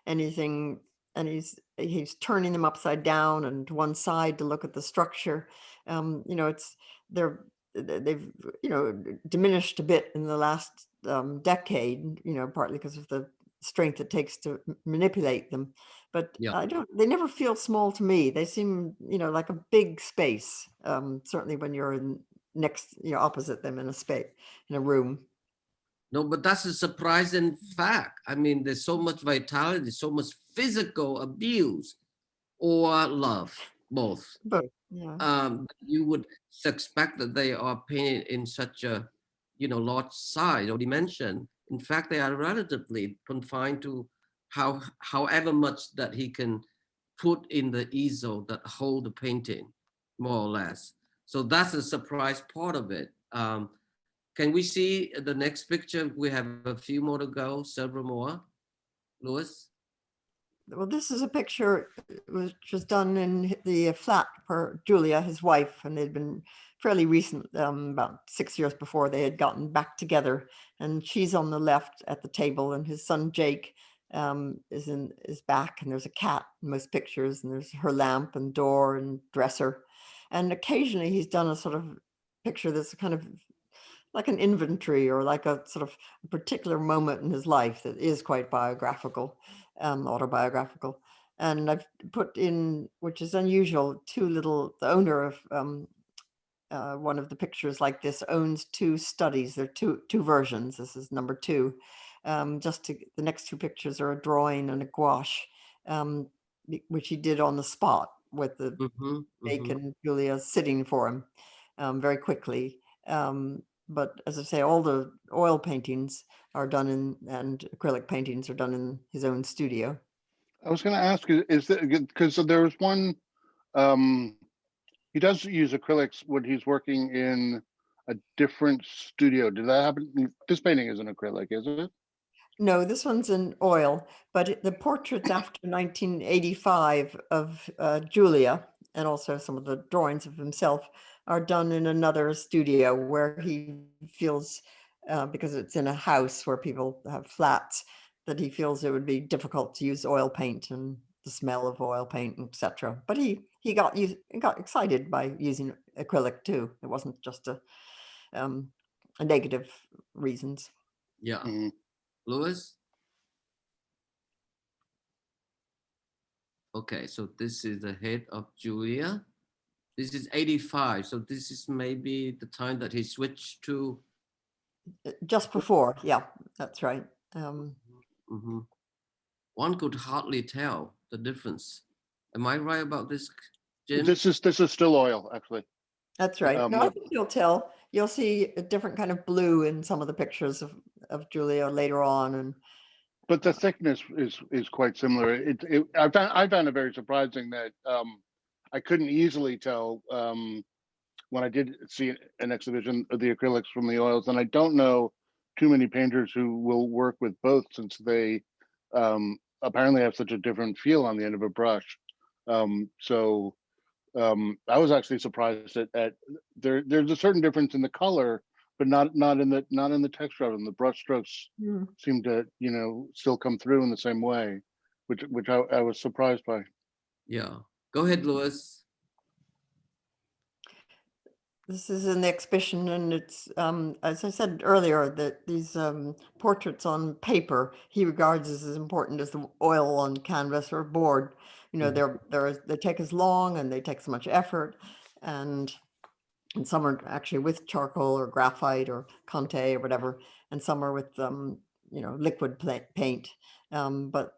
anything. And he's turning them upside down and to one side to look at the structure. They're they've, diminished a bit in the last decade, partly because of the strength it takes to manipulate them. But Yeah. they never feel small to me. They seem, like a big space, certainly when you're opposite them in a room. No, but that's a surprising fact. I mean, there's so much vitality, so much physical abuse or love, both. But yeah. You would suspect that they are painted in such a, large size or dimension. In fact, they are relatively confined to however much that he can put in the easel that hold the painting, more or less. So that's the surprise part of it. Can we see the next picture? We have a few more to go, several more. Louis? Well, this is a picture which was done in the flat for Julia, his wife, and they'd been fairly recent, about 6 years before they had gotten back together. And she's on the left at the table, and his son Jake is back, and there's a cat in most pictures, and there's her lamp and door and dresser. And occasionally he's done a sort of picture that's kind of like an inventory or like a sort of a particular moment in his life that is quite biographical, autobiographical. And I've put in, which is unusual, the owner of one of the pictures like this owns two studies. There are two versions. This is number 2. The next 2 pictures are a drawing and a gouache, which he did on the spot with the Jake and Julia sitting for him very quickly. But as I say, all the oil paintings are done and acrylic paintings are done in his own studio. I was going to ask, is that because there was one, he does use acrylics when he's working in a different studio. Did that happen? This painting isn't acrylic, is it? No, this one's in oil, but the portraits after 1985 of Julia, and also some of the drawings of himself, are done in another studio where he feels, because it's in a house where people have flats, that he feels it would be difficult to use oil paint and the smell of oil paint, etc. But he got excited by using acrylic too. It wasn't just a negative reasons. Yeah. Louis? Okay, so this is the head of Julia. This is 85, so this is maybe the time that he switched to... Just before, yeah, that's right. One could hardly tell the difference. Am I right about this, Jim? This is still oil, actually. That's right. No, I think you'll tell. You'll see a different kind of blue in some of the pictures of Julia later on, but the thickness is quite similar. I found it very surprising that I couldn't easily tell when I did see an exhibition of the acrylics from the oils, and I don't know too many painters who will work with both, since they apparently have such a different feel on the end of a brush. So I was actually surprised at there's a certain difference in the color, but not in the texture of them. The brush strokes seem to still come through in the same way, which I was surprised by. Yeah, go ahead, Louis. This is in the exhibition, and it's as I said earlier, that these portraits on paper he regards as important as the oil on canvas or board. They take as long and they take so much effort, and some are actually with charcoal or graphite or Conte or whatever, and some are with liquid paint, but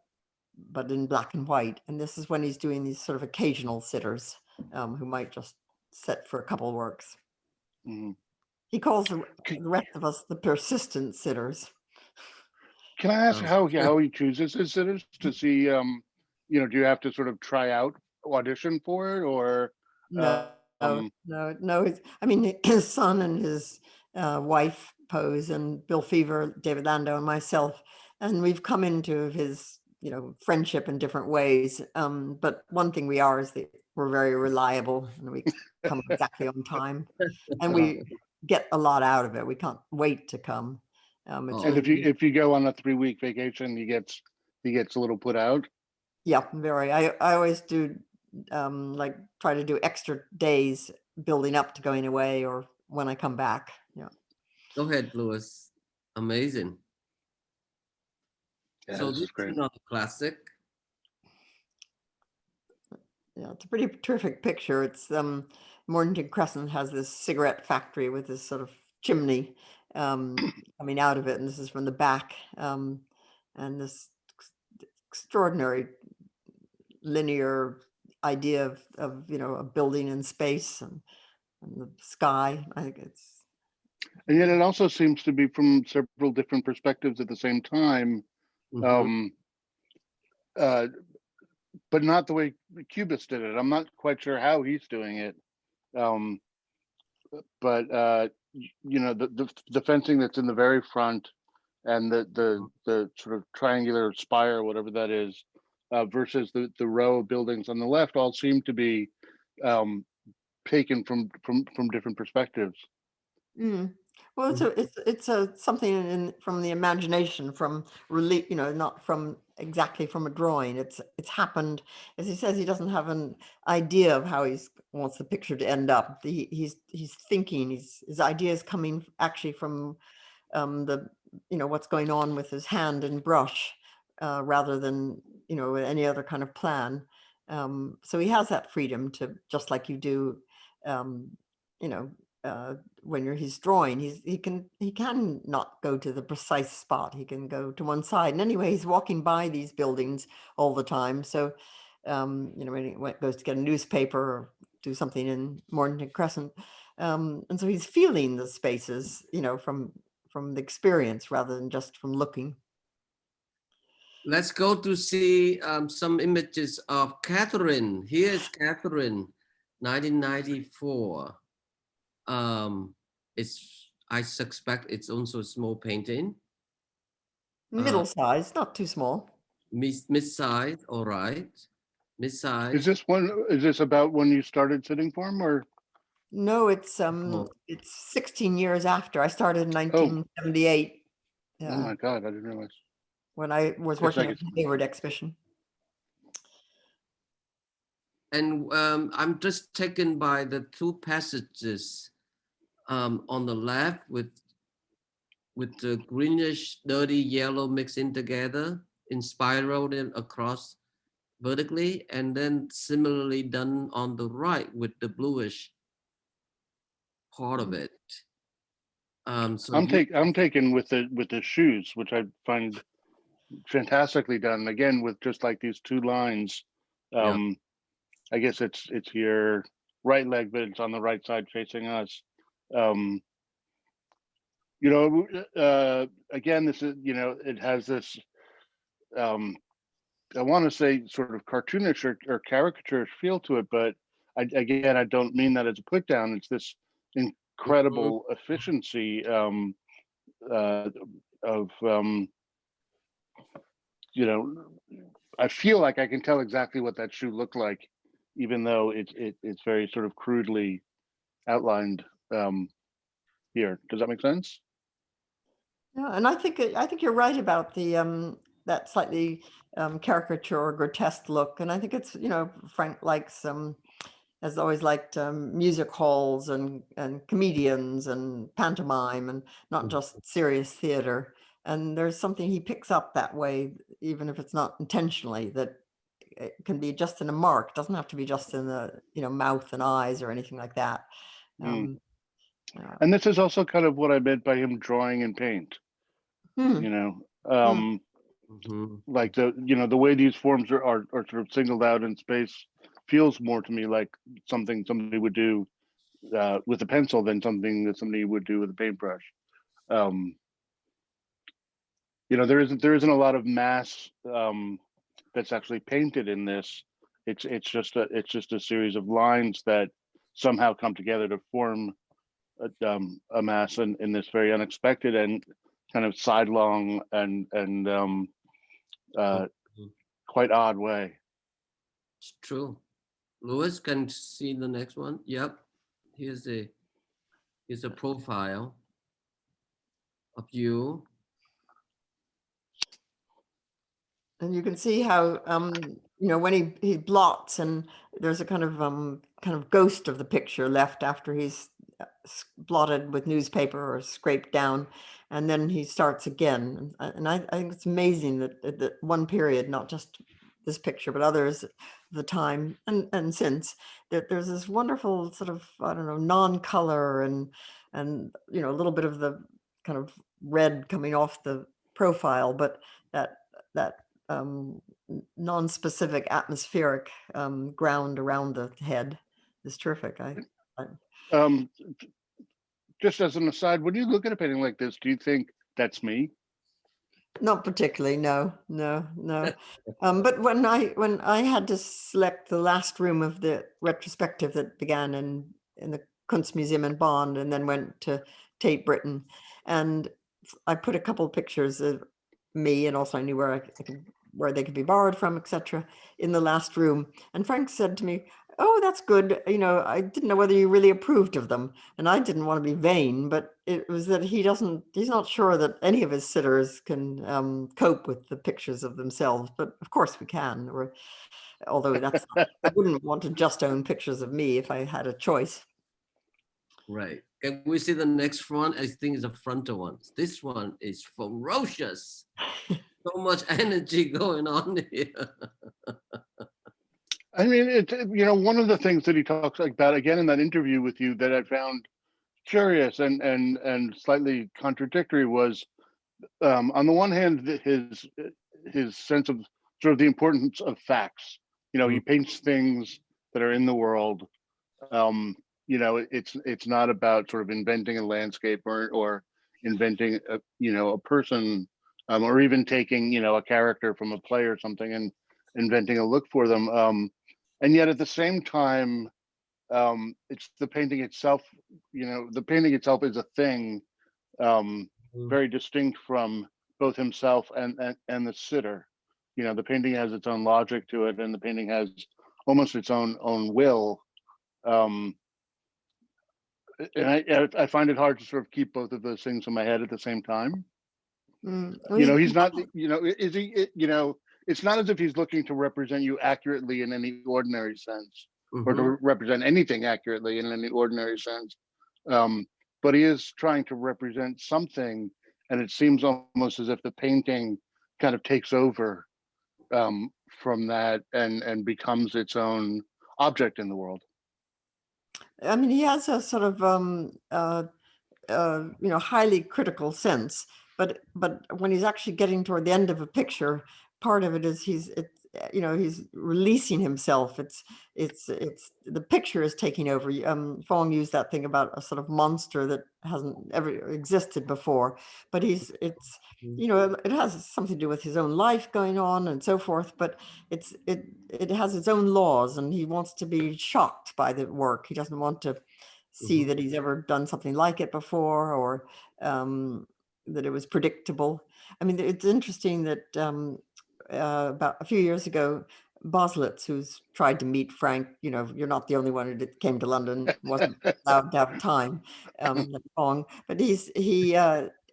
in black and white. And this is when he's doing these sort of occasional sitters who might just sit for a couple of works. He calls the rest of us the persistent sitters. Can I ask how he chooses his sitters to see? Do you have to sort of try out, audition for it, or no? I mean, his son and his wife pose, and Bill Fever, David Lando, and myself, and we've come into his friendship in different ways. But one thing we are is that we're very reliable, and we come exactly on time, and we get a lot out of it. We can't wait to come. And if you go on a 3-week vacation, he gets a little put out. Yeah, very. I always do like try to do extra days building up to going away, or when I come back. Yeah. Go ahead, Louis. Amazing. Yeah, So this is great. another classic. Yeah, it's a pretty terrific picture. It's Mornington Crescent has this cigarette factory with this sort of chimney coming out of it, and this is from the back, and this extraordinary linear idea of a building in space and the sky. I think it's. And yet it also seems to be from several different perspectives at the same time. Mhm. But not the way Cubist did it. I'm not quite sure how he's doing it. But the fencing that's in the very front and the sort of triangular spire, whatever that is, versus the row of buildings on the left, all seem to be taken from different perspectives. Mm. Well, it's something from the imagination, from relief, not from exactly from a drawing. It's happened. As he says, he doesn't have an idea of how he wants the picture to end up. He's thinking. His ideas coming actually from what's going on with his hand and brush, rather than any other kind of plan. So he has that freedom to, just like you do, when he's drawing, he can not go to the precise spot. He can go to one side. And anyway, he's walking by these buildings all the time. So, when he goes to get a newspaper or do something in Mornington Crescent, and so he's feeling the spaces, from the experience rather than just from looking. Let's go to see some images of Catherine. Here's Catherine, 1994. I suspect it's also a small painting. Middle size, not too small. Mid-size, all right. Mid-size. Is this about when you started sitting for him, or? No, it's 16 years after. I started in 1978. Oh my God, I didn't realize. When I was working at the Hayward exhibition. And I'm just taken by the two passages on the left with the greenish, dirty yellow mixing together in spiral and across vertically, and then similarly done on the right with the bluish part of it. So I'm taken with the shoes, which I find fantastically done. Again, with just like these two lines. I guess it's your right leg, but it's on the right side facing us. Again, this is, it has this, I want to say sort of cartoonish or caricature feel to it, but I don't mean that as a put down. It's this incredible efficiency I feel like I can tell exactly what that shoe looked like, even though it's very sort of crudely outlined here. Does that make sense? Yeah, and I think you're right about the that slightly caricature or grotesque look, and I think it's Frank likes has always liked music halls and comedians and pantomime and not just serious theater. And there's something he picks up that way, even if it's not intentionally, that it can be just in a mark. It doesn't have to be just in the mouth and eyes or anything like that. And this is also kind of what I meant by him drawing in paint. Like the way these forms are sort of singled out in space feels more to me like something somebody would do with a pencil than something that somebody would do with a paintbrush. There isn't a lot of mass that's actually painted in this. It's just a series of lines that somehow come together to form a mass in this very unexpected and kind of sidelong and quite odd way. It's true. Louis, can see the next one? Yep. Here's a profile of you. And you can see how when he blots, and there's a kind of kind of ghost of the picture left after he's blotted with newspaper or scraped down, and then he starts again. And I think it's amazing that one period, not just this picture, but others, the time and since, that there's this wonderful sort of, I don't know, non-color and you know, a little bit of the kind of red coming off the profile, but that non-specific atmospheric ground around the head is terrific. Um, just as an aside, when you look at a painting like this, do you think that's me? Not particularly, no. But when I had to select the last room of the retrospective that began in the Kunstmuseum in Bonn and then went to Tate Britain, and I put a couple of pictures of me, and also I knew where they could be borrowed from, etc., in the last room. And Frank said to me, "Oh, that's good. You know, I didn't know whether you really approved of them." And I didn't want to be vain, but it was that he's not sure that any of his sitters can cope with the pictures of themselves. But of course we can. Although I wouldn't want to just own pictures of me if I had a choice. Right. Can we see the next front? I think it's the frontal one. This one is ferocious. So much energy going on here. I mean, you know, one of the things that he talks about again in that interview with you that I found curious and slightly contradictory was, on the one hand, his sense of sort of the importance of facts. You know, he paints things that are in the world. You know, it's not about sort of inventing a landscape or inventing a person, or even taking, you know, a character from a play or something and inventing a look for them. And yet at the same time, it's the painting itself. You know, the painting itself is a thing very distinct from both himself and the sitter. You know, the painting has its own logic to it, and the painting has almost its own will. And I find it hard to sort of keep both of those things in my head at the same time. Well, You know, he's not, you know, is he, you know, it's not as if he's looking to represent you accurately in any ordinary sense, or to represent anything accurately in any ordinary sense. But he is trying to represent something, and it seems almost as if the painting kind of takes over from that and becomes its own object in the world. I mean, he has a sort of you know, highly critical sense, but when he's actually getting toward the end of a picture, part of it is you know, he's releasing himself. It's the picture is taking over. Phong used that thing about a sort of monster that hasn't ever existed before, but it's you know, it has something to do with his own life going on and so forth, but it has its own laws, and he wants to be shocked by the work. He doesn't want to see that he's ever done something like it before, or that it was predictable. I mean, it's interesting that about a few years ago, Boslitz, who's tried to meet Frank, you know, you're not the only one who came to London, wasn't allowed to have time long, but he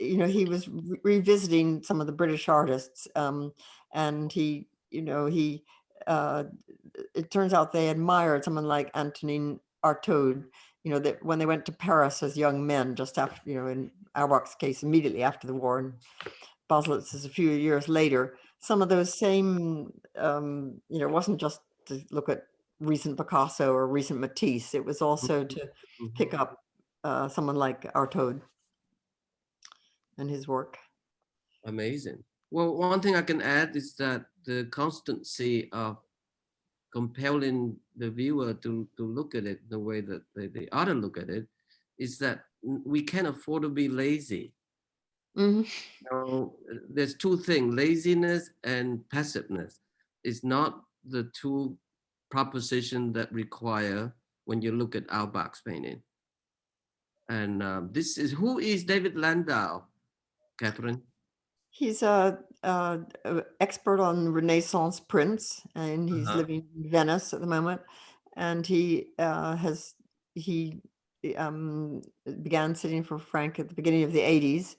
you know, he was revisiting some of the British artists, and he, you know, it turns out they admired someone like Antonin Artaud, you know, that when they went to Paris as young men, just after, you know, in Auerbach's case, immediately after the war, and Boslitz is a few years later, some of those same, you know, it wasn't just to look at recent Picasso or recent Matisse, it was also to pick up someone like Artaud and his work. Amazing. Well, one thing I can add is that the constancy of compelling the viewer to look at it the way that the other look at it is that we can't afford to be lazy. So there's two things: laziness and passiveness is not the two propositions that require when you look at Auerbach's painting. And this is, who is David Landau, Catherine? He's a expert on Renaissance prints, and he's living in Venice at the moment. And he began sitting for Frank at the beginning of the 80s.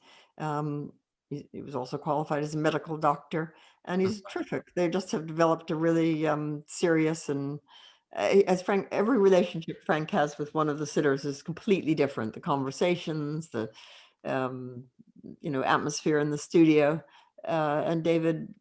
He was also qualified as a medical doctor, and he's terrific. They just have developed a really serious and as Frank, every relationship Frank has with one of the sitters is completely different. The conversations, the atmosphere in the studio, and David,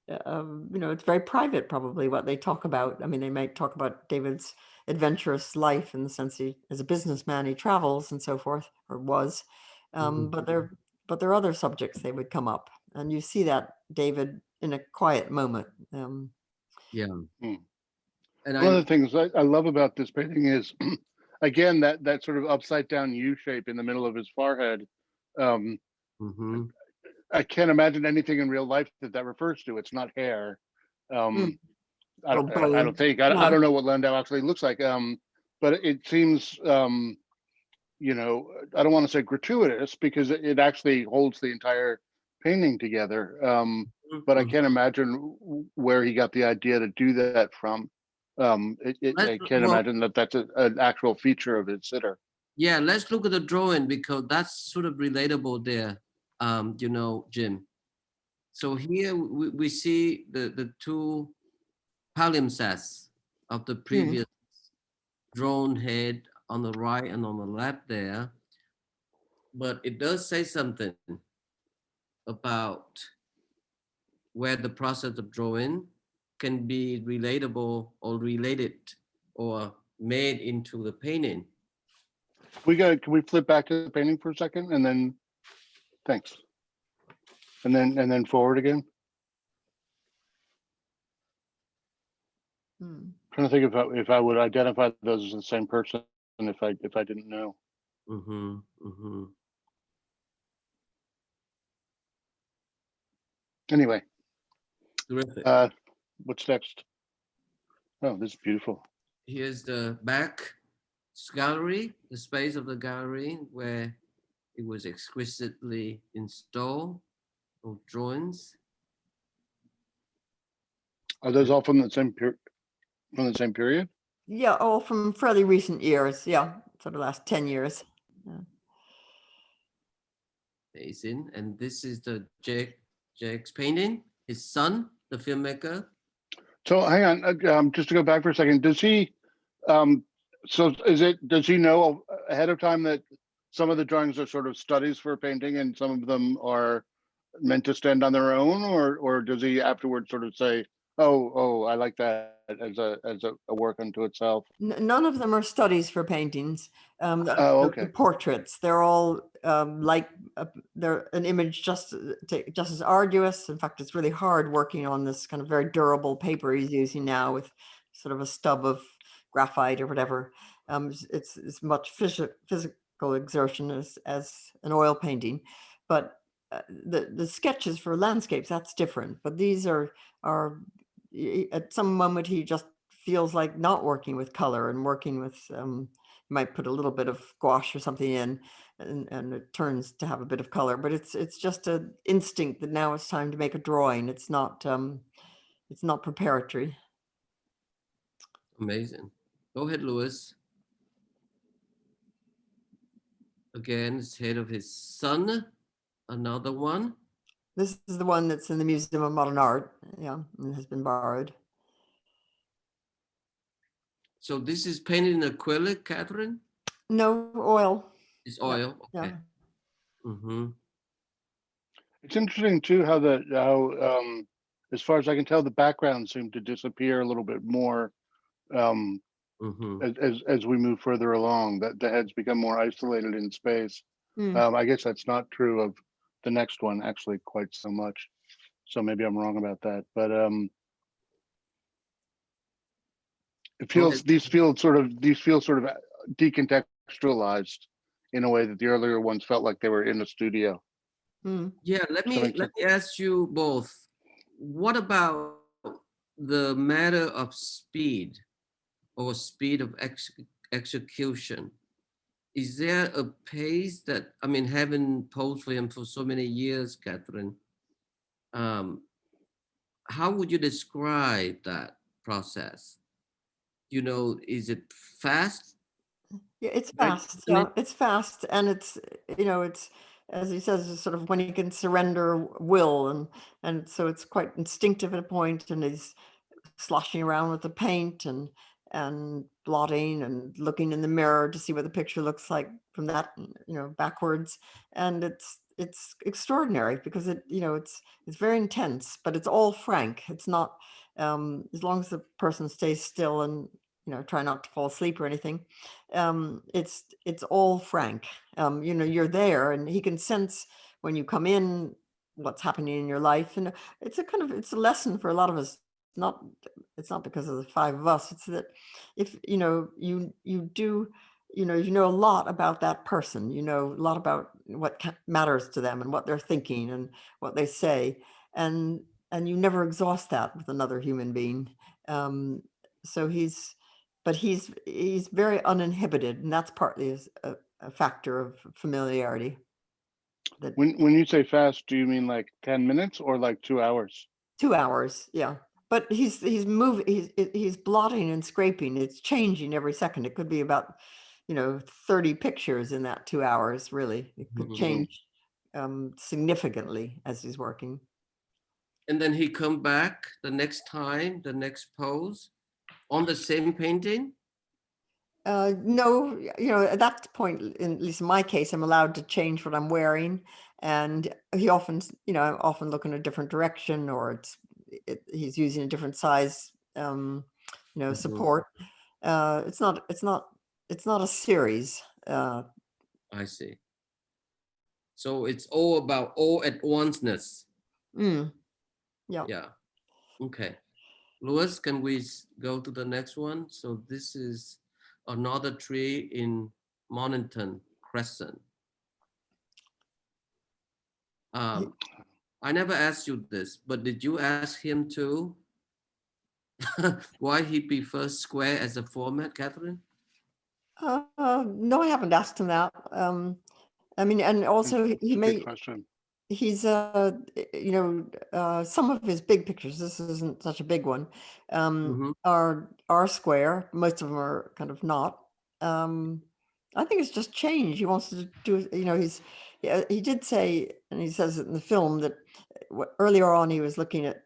it's very private, probably what they talk about. I mean, they might talk about David's adventurous life in the sense he, as a businessman, he travels and so forth, or was. But there are other subjects they would come up, and you see that David in a quiet moment. Yeah. And one of the things I love about this painting is, again, that sort of upside down U shape in the middle of his forehead. I can't imagine anything in real life that refers to. It's not hair. I don't think. I don't know what Landau actually looks like. But it seems, I don't want to say gratuitous, because it actually holds the entire painting together. But I can't imagine where he got the idea to do that from. I can't imagine that that's an actual feature of his sitter. Yeah, let's look at the drawing, because that's sort of relatable there, Jim. So here we see the two palimpsests of the previous drawn head on the right and on the left there. But it does say something about where the process of drawing can be relatable or related or made into the painting. Can we flip back to the painting for a second, and then thanks, and then forward again? Trying to think if I would identify those as the same person if I didn't know. Anyway, terrific. What's next? Oh, this is beautiful. Here's the back gallery, the space of the gallery where it was exquisitely installed of drawings. Are those all from the same period? Yeah, all from fairly recent years. Yeah, for the last 10 years. Yeah. Amazing. And this is the Jake's painting, his son, the filmmaker. So hang on, just to go back for a second. Does he? Does he know ahead of time that some of the drawings are sort of studies for painting and some of them are meant to stand on their own, or does he afterwards sort of say, oh, I like that as a work unto itself? None of them are studies for paintings. Okay. Portraits. They're all they're an image just as arduous. In fact, it's really hard working on this kind of very durable paper he's using now with sort of a stub of graphite or whatever. It's as much physical exertion as an oil painting, but the sketches for landscapes, that's different. But these are at some moment he just feels like not working with color and working with might put a little bit of gouache or something in, and it turns to have a bit of color. But it's just an instinct that now it's time to make a drawing. It's not preparatory. Amazing. Go ahead, Louis. Again, it's head of his son. Another one. This is the one that's in the Museum of Modern Art. Yeah, and has been borrowed. So this is painted in acrylic, Catherine? No, oil. It's oil. Yeah. Okay. Yeah. It's interesting too how as far as I can tell, the background seemed to disappear a little bit more as we move further along. That the heads become more isolated in space. I guess that's not true of the next one actually quite so much. So maybe I'm wrong about that, but these feel sort of decontextualized in a way that the earlier ones felt like they were in a studio. Yeah, let me ask you both. What about the matter of speed or speed of execution? Is there a pace that, I mean, having posed for him for so many years, Catherine, how would you describe that process? Is it fast? Yeah, it's fast. Yeah, it's fast, and it's as he says, it's sort of when he can surrender will, and so it's quite instinctive at a point, and he's sloshing around with the paint and blotting and looking in the mirror to see what the picture looks like from that, backwards. And it's extraordinary because it's very intense, but it's all frank. It's not, as long as the person stays still and try not to fall asleep or anything. It's all frank. You're there, and he can sense when you come in what's happening in your life, and it's a lesson for a lot of us. It's not because of the five of us. It's that if you know a lot about that person, a lot about what matters to them and what they're thinking and what they say, and you never exhaust that with another human being. So he's very uninhibited, and that's partly a factor of familiarity. When you say fast, do you mean like 10 minutes or like 2 hours? 2 hours, yeah. But he's moving, he's blotting and scraping. It's changing every second. It could be about 30 pictures in that 2 hours. Really, it could change significantly as he's working. And then he come back the next time, the next pose, on the same painting? No, at that point, at least in my case, I'm allowed to change what I'm wearing, and he often, I'm often looking a different direction, or he's using a different size, support. It's not a series. I see. So it's all about all at onceness. Yeah. Yeah. Okay. Louis, can we go to the next one? So this is another tree in Mornington Crescent. I never asked you this, but did you ask him too why he prefers square as a format, Catherine? No, I haven't asked him that. I mean, and also he may. Good question. He's some of his big pictures, this isn't such a big one, are square. Most of them are kind of not. I think it's just change. He wants to do, he did say, and he says it in the film, that earlier on he was looking at,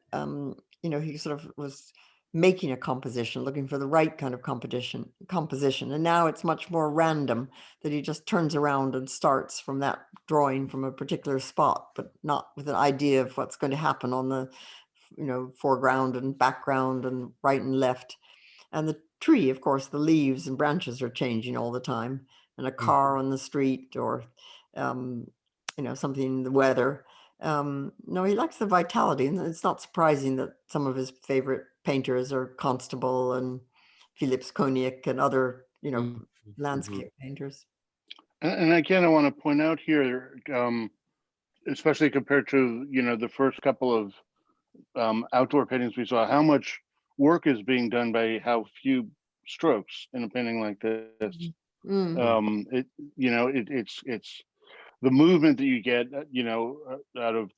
he sort of was making a composition, looking for the right kind of composition. And now it's much more random, that he just turns around and starts from that drawing from a particular spot, but not with an idea of what's going to happen on the, foreground and background and right and left. And the tree, of course, the leaves and branches are changing all the time, and a car on the street, or, something in the weather. No, he likes the vitality, and it's not surprising that some of his favorite painters are Constable and Philips Koenig and other, landscape painters. And again, I want to point out here, especially compared to, the first couple of outdoor paintings we saw, how much work is being done by how few strokes in a painting like this. It's the movement that you get, out of,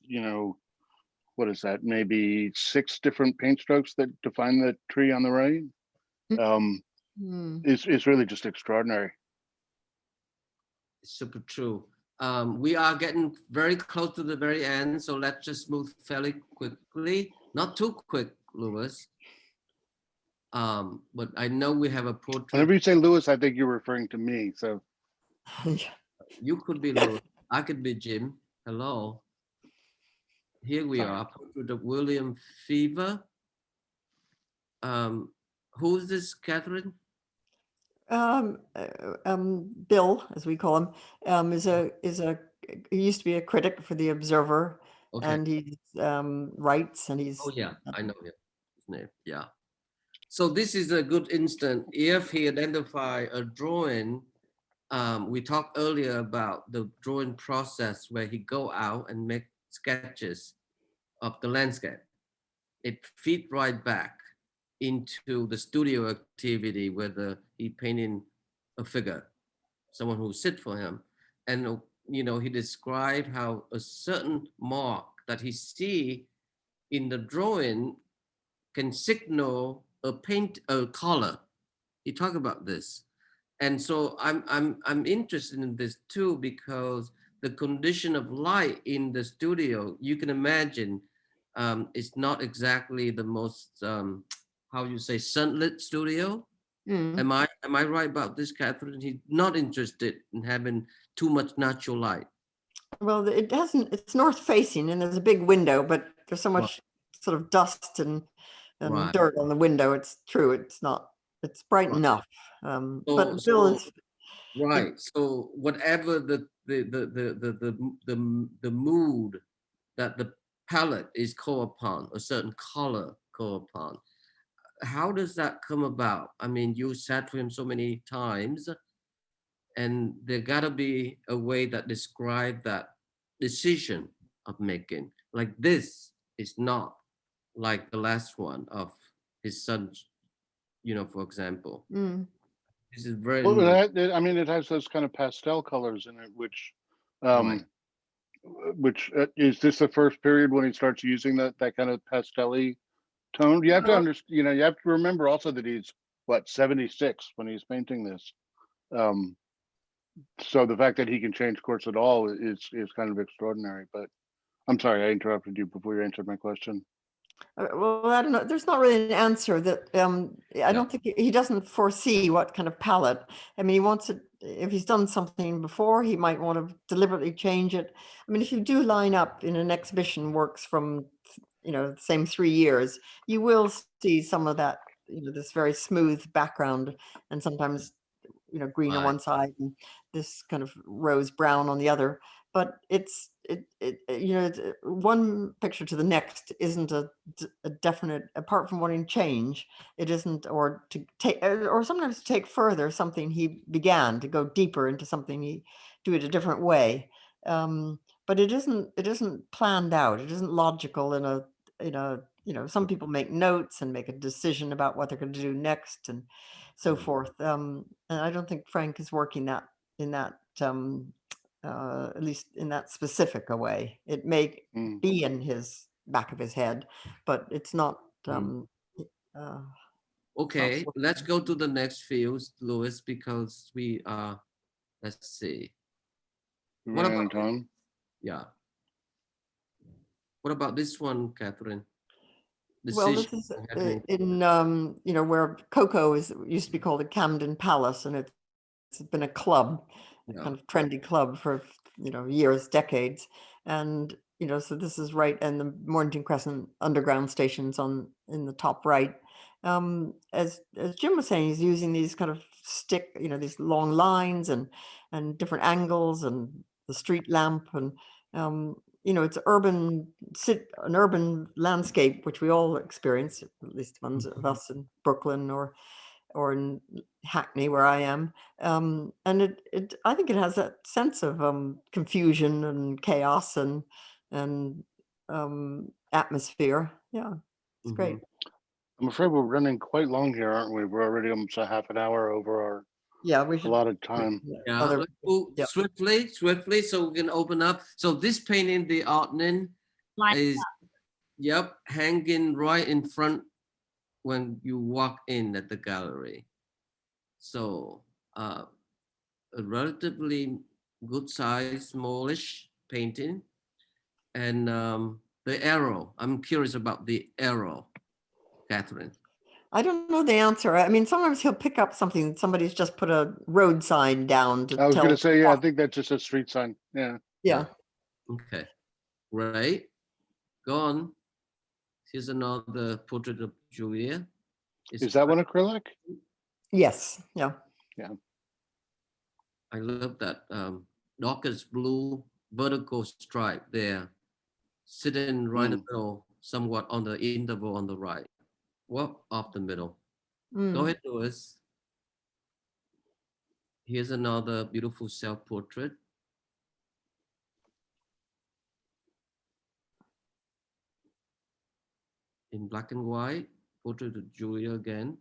what is that? Maybe 6 different paint strokes that define the tree on the right. Is really just extraordinary. Super true. We are getting very close to the very end, so let's just move fairly quickly. Not too quick, Louis. But I know we have a portrait. Whenever you say Louis, I think you're referring to me. So you could be Louis. I could be Jim. Hello. Here we are, portrait of William Fever. Who's this, Catherine? Bill, as we call him, he used to be a critic for the Observer, and he writes, and he's. Oh yeah, I know his name. Yeah. So this is a good instant. If he identify a drawing, we talked earlier about the drawing process where he go out and make sketches of the landscape. It feeds right back into the studio activity where he painting a figure, someone who sit for him. And, he described how a certain mark that he see in the drawing can signal a color. He talked about this. And so I'm interested in this too, because the condition of light in the studio, you can imagine, is not exactly the most, how you say, sunlit studio. Mm. Am I right about this, Catherine? He's not interested in having too much natural light. Well, it doesn't, it's north facing and there's a big window, but there's so much sort of dust and Right. dirt on the window. It's true. It's not, it's bright Right. enough. But Bill is right. So whatever the mood that the palette is called upon, a certain color called upon, how does that come about? I mean, you sat for him so many times, and there gotta be a way that describe that decision of making. Like this is not like the last one of his son, for example. This is very Well, new. I mean, it has those kind of pastel colors in it, which, Right. is this the first period when he starts using that kind of pastel-y tone? You have to understand, you have to remember also that he's what, 76 when he's painting this. So the fact that he can change course at all is kind of extraordinary. But I'm sorry, I interrupted you before you answered my question. well, I don't know. There's not really an answer that I don't think he doesn't foresee what kind of palette. I mean, he wants it. If he's done something before, he might want to deliberately change it. I mean, if you do line up in an exhibition works from, the same 3 years, you will see some of that, this very smooth background and sometimes, green on one side and this kind of rose brown on the other. But it's one picture to the next isn't a definite, apart from wanting change, it isn't, or to take, or sometimes to take further something he began, to go deeper into something, he do it a different way. But it isn't planned out. It isn't logical in a, some people make notes and make a decision about what they're going to do next and so forth. And I don't think Frank is working that in that, at least in that specific a way. It may be in his back of his head, but it's not. Okay, let's go to the next field, Louis, because we are. Let's see. What about time? Yeah. What about this one, Catherine? Well, this is in where Coco used to be called the Camden Palace, and it's been a club, a kind of trendy club for years, decades, and so this is right, and the Mornington Crescent underground stations in the top right. As Jim was saying, he's using these kind of these long lines and different angles and the street lamp and it's an urban landscape, which we all experience, at least ones of us in Brooklyn or in Hackney, where I am. And I think it has that sense of confusion and chaos and atmosphere. Yeah, it's great. I'm afraid we're running quite long here, aren't we? We're already almost a half an hour over our we should, allotted time. Let's go swiftly, so we can open up. So this painting, the Artnin, is hanging right in front when you walk in at the gallery. So a relatively good size, smallish painting, and the arrow. I'm curious about the arrow, Catherine. I don't know the answer. I mean, sometimes he'll pick up something. Somebody's just put a road sign down to I was tell. going to say, I think that's just a street sign. Yeah. Okay. Right. Go on. Here's another portrait of Julia. Is that one acrylic? Yes. Yeah. I love that darkest blue vertical stripe there, sitting right in the middle, somewhat on the interval on the right. Well, off the middle. Go ahead, Louis. Here's another beautiful self-portrait. In black and white, portrait of Julia again.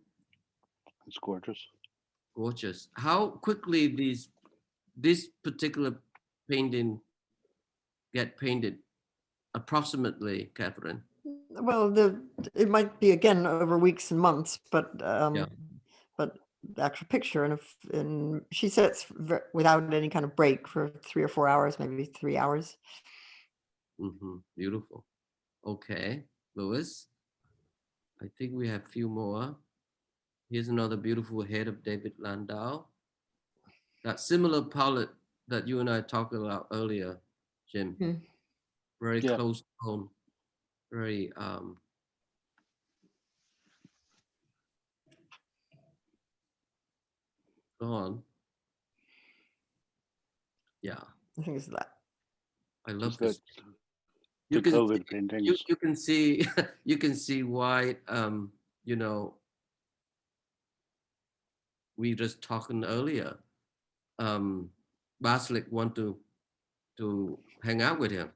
It's gorgeous. Gorgeous. How quickly this particular painting get painted, approximately, Catherine? Well, it might be again over weeks and months, but the actual picture, and she sits without any kind of break for 3 or 4 hours, maybe 3 hours. Beautiful. Okay, Louis, I think we have a few more. Here's another beautiful head of David Landau. That similar palette that you and I talked about earlier, Jim. Mm. Very close tone, very go on. Yeah. I think it's that. I love It's this. You can COVID see, paintings. you can see you can see why you know, we just talking earlier. Basilic want to hang out with him.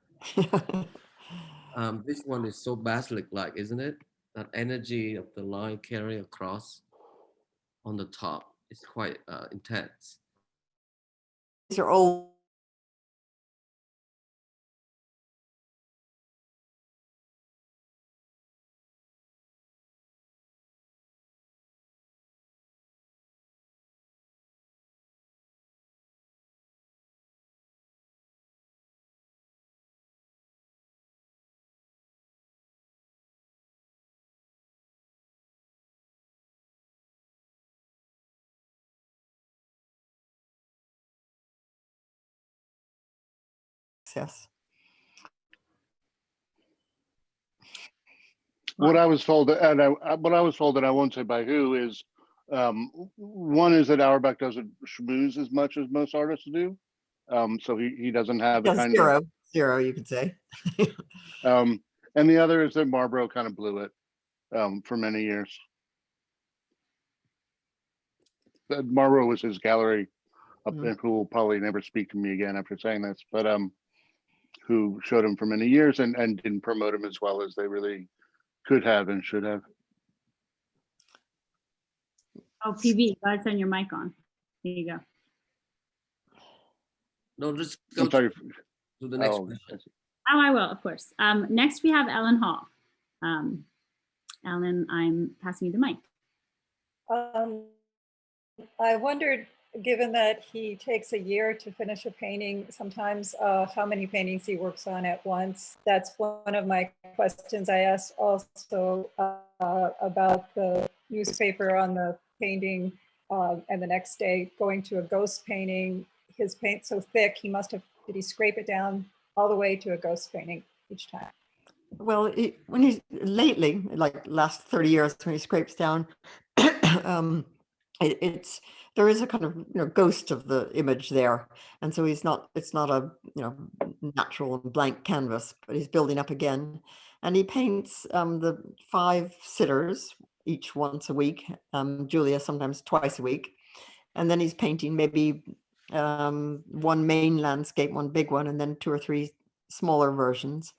This one is so basilic-like, isn't it? That energy of the line carrying across on the top is quite intense. These are old. Yes. What I was told, and what I was told, and I won't say by who, is one is that Auerbach doesn't schmooze as much as most artists do, so he doesn't have the kind of zero, you could say. and the other is that Marlborough kind of blew it for many years. Marlborough was his gallery, who will probably never speak to me again after saying this, but who showed him for many years and didn't promote him as well as they really could have and should have. Oh, PB, go ahead, turn your mic on. Here you go. No, just go I'm sorry. to the next question. Oh, I will, of course. Next, we have Ellen Hall. Ellen, I'm passing you the mic. I wondered, given that he takes a year to finish a painting, sometimes how many paintings he works on at once. That's one of my questions. I asked also about the newspaper on the painting and the next day going to a ghost painting. His paint so thick, he must have, did he scrape it down all the way to a ghost painting each time? Well, when he's lately, like last 30 years, when he scrapes down, there is a kind of ghost of the image there, and so it's not a natural and blank canvas, but he's building up again, and he paints the 5 sitters each once a week, Julia sometimes twice a week, and then he's painting maybe one main landscape, one big one, and then 2 or 3 smaller versions.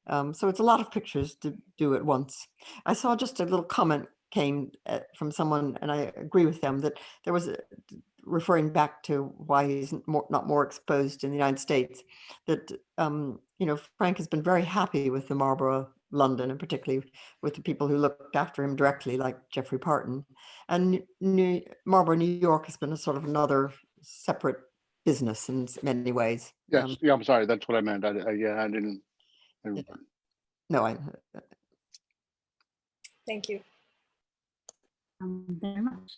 So it's a lot of pictures to do at once. I saw just a little comment came from someone, and I agree with them, that there was referring back to why he's not more exposed in the United States, that Frank has been very happy with the Marlborough London, and particularly with the people who looked after him directly, like Geoffrey Parton. And Marlborough, New York has been a sort of another separate business in many ways. Yes, yeah, I'm sorry, that's what I meant. I didn't. No, Thank you. Very much.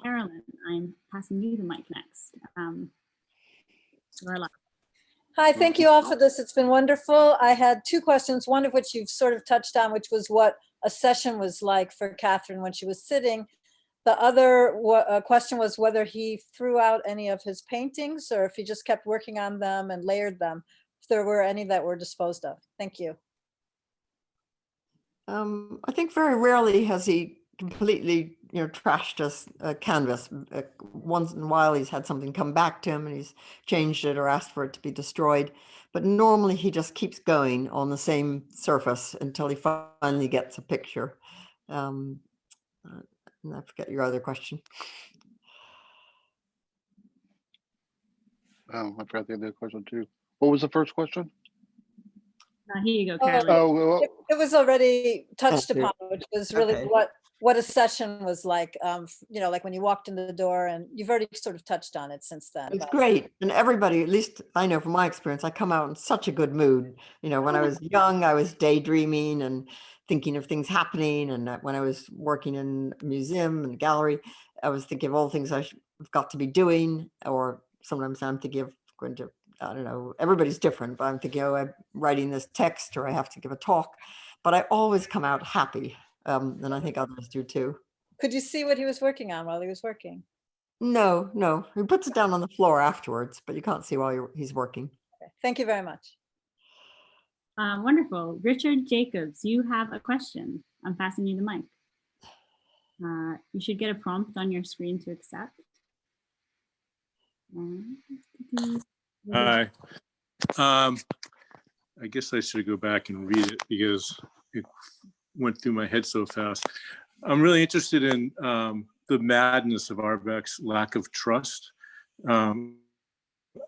Carolyn, I'm passing you the mic next. Hi, thank you all for this. It's been wonderful. I had 2 questions, one of which you've sort of touched on, which was what a session was like for Catherine when she was sitting. The other question was whether he threw out any of his paintings or if he just kept working on them and layered them, if there were any that were disposed of. Thank you. I think very rarely has he completely trashed a canvas. Once in a while he's had something come back to him and he's changed it or asked for it to be destroyed, but normally he just keeps going on the same surface until he finally gets a picture. And I forget your other question. Oh, I forgot the other question too. What was the first question? Here you go, Carolyn. It was already touched upon, which was really what a session was like, like when you walked in the door, and you've already sort of touched on it since then. It's great. And everybody, at least I know from my experience, I come out in such a good mood. When I was young, I was daydreaming, and thinking of things happening. And when I was working in a museum and a gallery, I was thinking of all the things I've got to be doing. Or sometimes I'm thinking of going to, I don't know, everybody's different, but I'm thinking, oh, I'm writing this text or I have to give a talk. But I always come out happy. And I think others do too. Could you see what he was working on while he was working? No, no. He puts it down on the floor afterwards, but you can't see while he's working. Okay. Thank you very much. Wonderful. Richard Jacobs, you have a question. I'm passing you the mic. You should get a prompt on your screen to accept. Hi. I guess I should go back and read it because it went through my head so fast. I'm really interested in the madness of Auerbach's lack of trust. I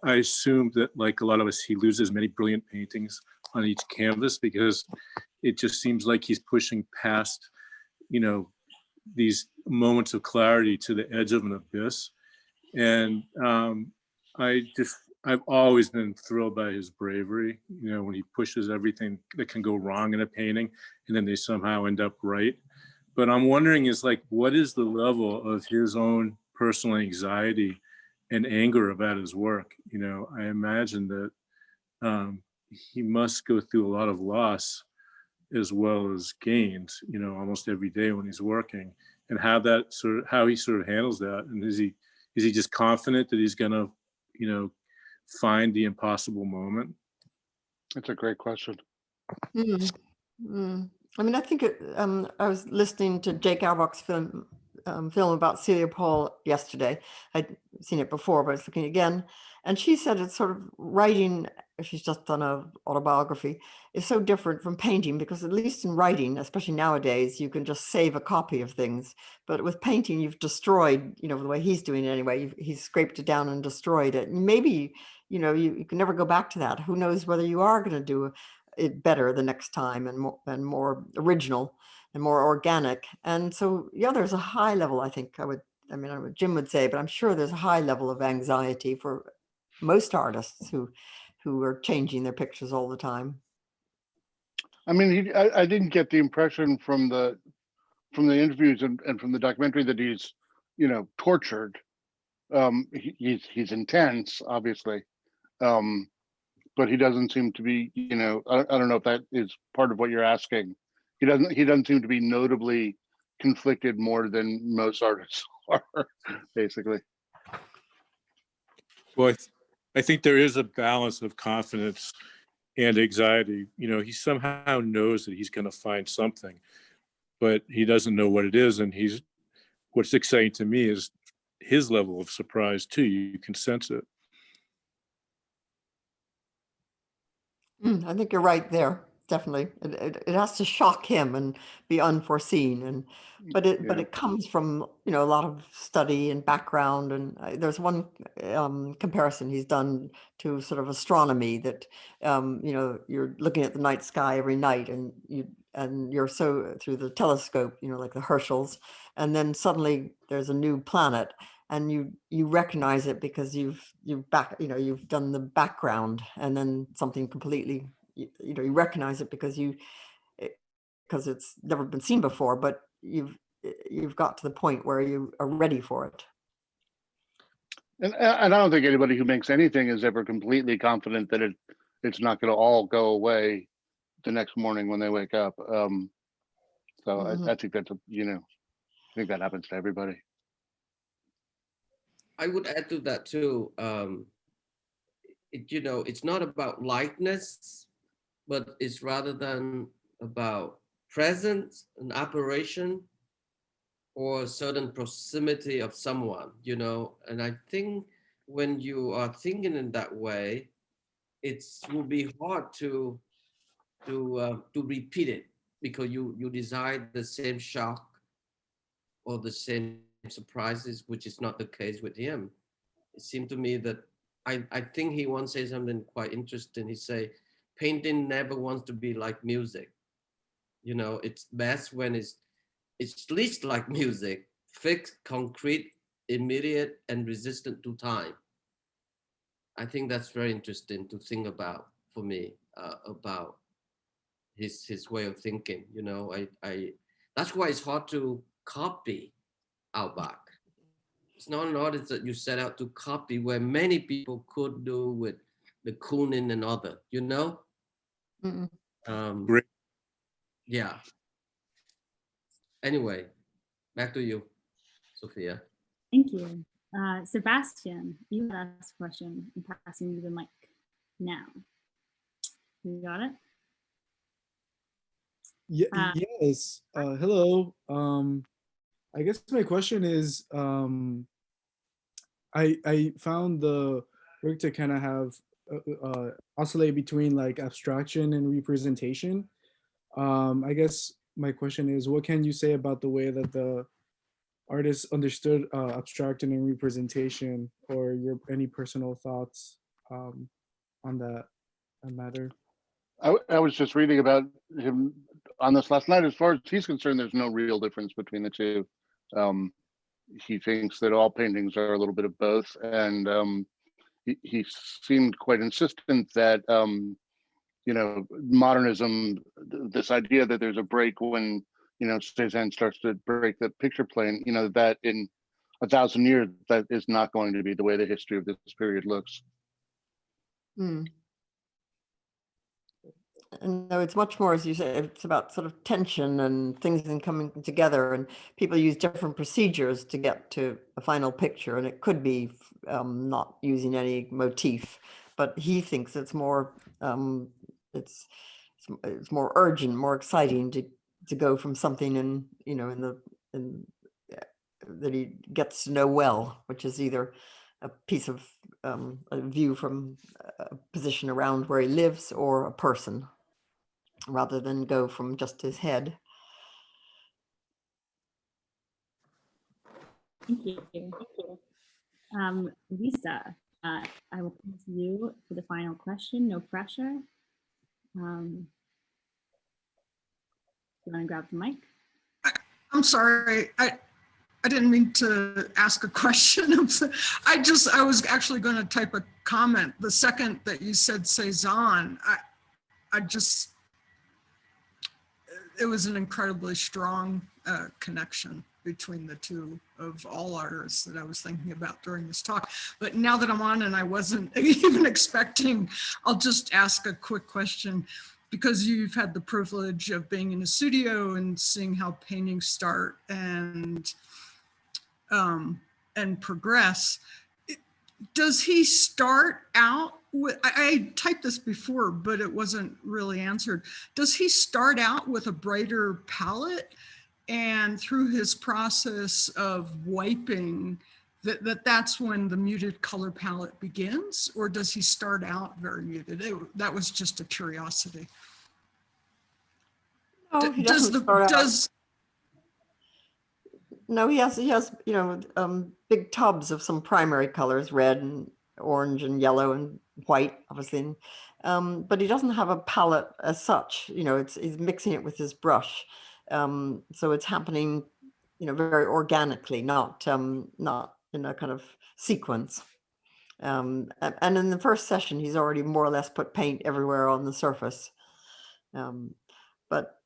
assume that, like a lot of us, he loses many brilliant paintings on each canvas because it just seems like he's pushing past, these moments of clarity to the edge of an abyss. And I've always been thrilled by his bravery, when he pushes everything that can go wrong in a painting and then they somehow end up right. But I'm wondering what is the level of his own personal anxiety and anger about his work? I imagine that he must go through a lot of loss as well as gains, almost every day when he's working, and how he sort of handles that. And is he just confident that he's gonna, find the impossible moment? That's a great question. I mean, I think I was listening to Jake Auerbach's film about Celia Paul yesterday. I'd seen it before, but I was looking again. And she said it's sort of writing, she's just done an autobiography, is so different from painting because at least in writing, especially nowadays, you can just save a copy of things. But with painting, you've destroyed, the way he's doing it anyway, he's scraped it down and destroyed it. And maybe, you can never go back to that. Who knows whether you are going to do it better the next time and more original and more organic. And so, there's a high level, I think I don't know what Jim would say, but I'm sure there's a high level of anxiety for most artists who are changing their pictures all the time. I mean, I didn't get the impression from the interviews and from the documentary that he's, tortured. He's intense, obviously. But he doesn't seem to be, I don't know if that is part of what you're asking. He doesn't seem to be notably conflicted more than most artists are, basically. Well, I think there is a balance of confidence and anxiety. He somehow knows that he's going to find something, but he doesn't know what it is. And what's exciting to me is his level of surprise too. You can sense it. I think you're right there. Definitely, it has to shock him and be unforeseen, but it comes from a lot of study and background. And there's one comparison he's done to sort of astronomy that you're looking at the night sky every night, and you're so through the telescope, like the Herschels, and then suddenly there's a new planet. And you recognize it because you've done the background, and then something completely, you recognize it because it's never been seen before, but you've got to the point where you are ready for it. And I don't think anybody who makes anything is ever completely confident that it's not going to all go away the next morning when they wake up. So I think that's I think that happens to everybody. I would add to that too. It's not about likeness, but it's rather than about presence and apparition or certain proximity of someone, And I think when you are thinking in that way, it will be hard to repeat it because you desire the same shock or the same surprises, which is not the case with him. It seemed to me that I think he once said something quite interesting. He say, painting never wants to be like music. It's best when it's least like music, fixed, concrete, immediate, and resistant to time. I think that's very interesting to think about for me, about his way of thinking. You know, that's why it's hard to copy Auerbach. It's not an artist that you set out to copy, where many people could do with the Kunin and other. You know. Great. Yeah. Anyway, back to you, Sophia. Thank you. Sebastian, you asked a question. I'm passing you the mic now. You got it? Yeah, yes. Hello. I guess my question is, I found the work to kind of have oscillate between like abstraction and representation. I guess my question is, what can you say about the way that the artist understood abstraction and representation, or your any personal thoughts on that matter? I was just reading about him on this last night. As far as he's concerned, there's no real difference between the two. He thinks that all paintings are a little bit of both, and he seemed quite insistent that you know, modernism, this idea that there's a break when, you know, Cézanne starts to break the picture plane, you know, that in 1,000 years, that is not going to be the way the history of this period looks. No, it's much more, as you say, it's about sort of tension and things and coming together, and people use different procedures to get to a final picture, and it could be not using any motif, but he thinks it's more it's more urgent, more exciting to go from something in, you know, that he gets to know well, which is either a piece of a view from a position around where he lives, or a person, rather than go from just his head. Thank you. Lisa, I will come to you for the final question. No pressure. You want to grab the mic? I'm sorry. I didn't mean to ask a question. I was actually going to type a comment. The second that you said Cézanne, it was an incredibly strong connection between the two of all artists that I was thinking about during this talk. But now that I'm on and I wasn't even expecting, I'll just ask a quick question, because you've had the privilege of being in a studio and seeing how paintings start and progress. Does he start out with, I typed this before, but it wasn't really answered. Does he start out with a brighter palette, and through his process of wiping, that's when the muted color palette begins? Or does he start out very muted? That was just a curiosity. No, he doesn't start out. No, he has, you know, big tubs of some primary colors, red and orange and yellow and white, obviously. But he doesn't have a palette as such. You know, he's mixing it with his brush. So it's happening, you know, very organically, not in a kind of sequence. And in the first session, he's already more or less put paint everywhere on the surface. But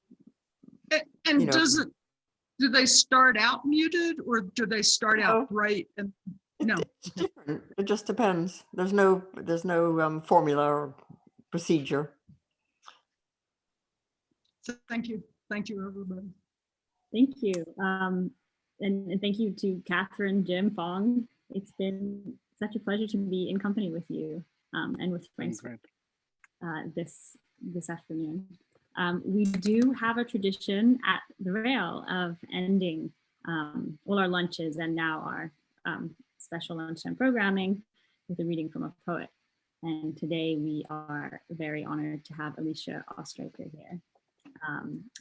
and you know, do they start out muted, or do they start out bright? And no, it's different. It just depends. There's no formula or procedure. So thank you, everybody. Thank you, and thank you to Catherine, Jim, Phong. It's been such a pleasure to be in company with you and with Frank this afternoon. We do have a tradition at the Rail of ending all our lunches and now our special lunchtime programming with a reading from a poet. And today we are very honored to have Alicia Ostriker here.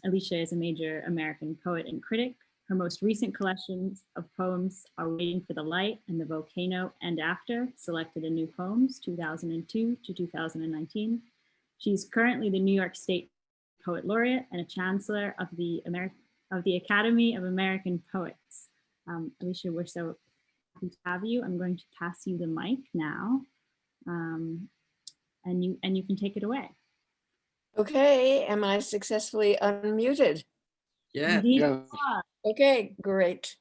Alicia is a major American poet and critic. Her most recent collections of poems are Waiting for the Light and The Volcano and After, selected in New Poems, 2002 to 2019. She's currently the New York State Poet Laureate and a Chancellor of the Academy of American Poets. Alicia, we're so happy to have you. I'm going to pass you the mic now, and you can take it away. Okay, am I successfully unmuted? Yeah. Indeed. Yeah. Okay, great.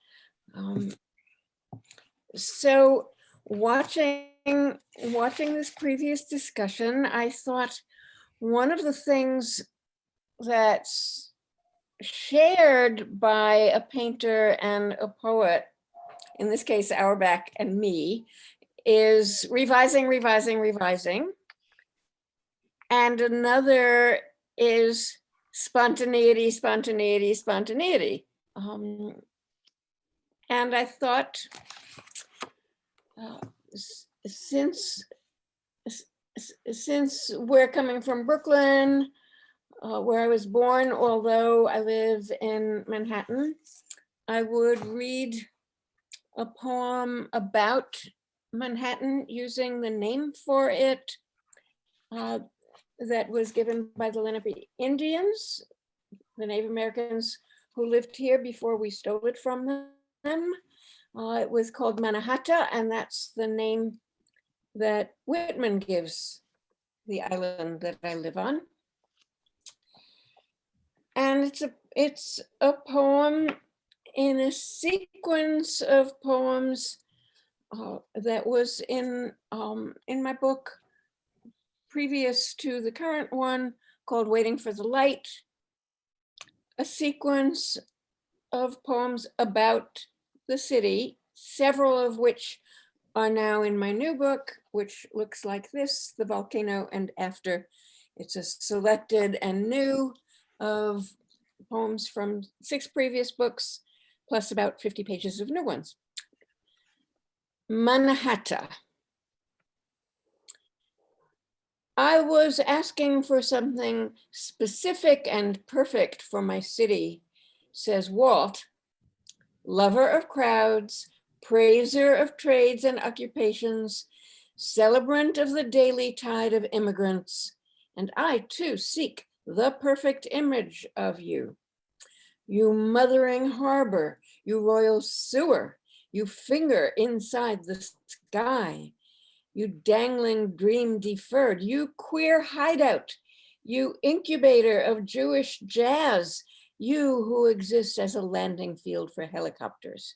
So watching this previous discussion, I thought one of the things that's shared by a painter and a poet, in this case Auerbach and me, is revising, revising, revising. And another is spontaneity, spontaneity, spontaneity. And I thought, since we're coming from Brooklyn, where I was born, although I live in Manhattan, I would read a poem about Manhattan using the name for it that was given by the Lenape Indians, the Native Americans who lived here before we stole it from them. It was called Mannahatta, and that's the name that Whitman gives the island that I live on. And it's a poem in a sequence of poems that was in my book previous to the current one, called Waiting for the Light, a sequence of poems about the city, several of which are now in my new book, which looks like this, The Volcano and After. It's a selected and new of poems from 6 previous books, plus about 50 pages of new ones. Mannahatta. I was asking for something specific and perfect for my city, says Walt, lover of crowds, praiser of trades and occupations, celebrant of the daily tide of immigrants. And I too seek the perfect image of you. You mothering harbor, you royal sewer, you finger inside the sky, you dangling dream deferred, you queer hideout, you incubator of Jewish jazz, you who exist as a landing field for helicopters,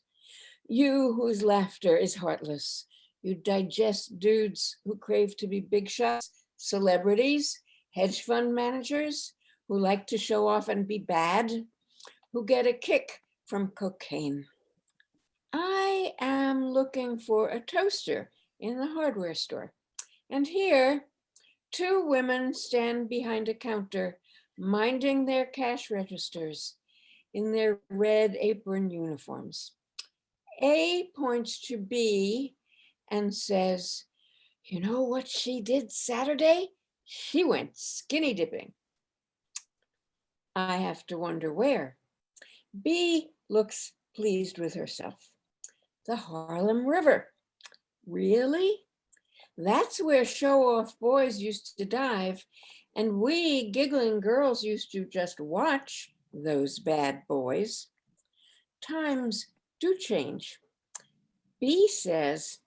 you whose laughter is heartless, you digest dudes who crave to be big shots, celebrities, hedge fund managers who like to show off and be bad, who get a kick from cocaine. I am looking for a toaster in the hardware store. And here, 2 women stand behind a counter, minding their cash registers in their red apron uniforms. A points to B and says, you know what she did Saturday? She went skinny dipping. I have to wonder where. B looks pleased with herself. The Harlem River. Really? That's where show-off boys used to dive, and we giggling girls used to just watch those bad boys. Times do change. B says,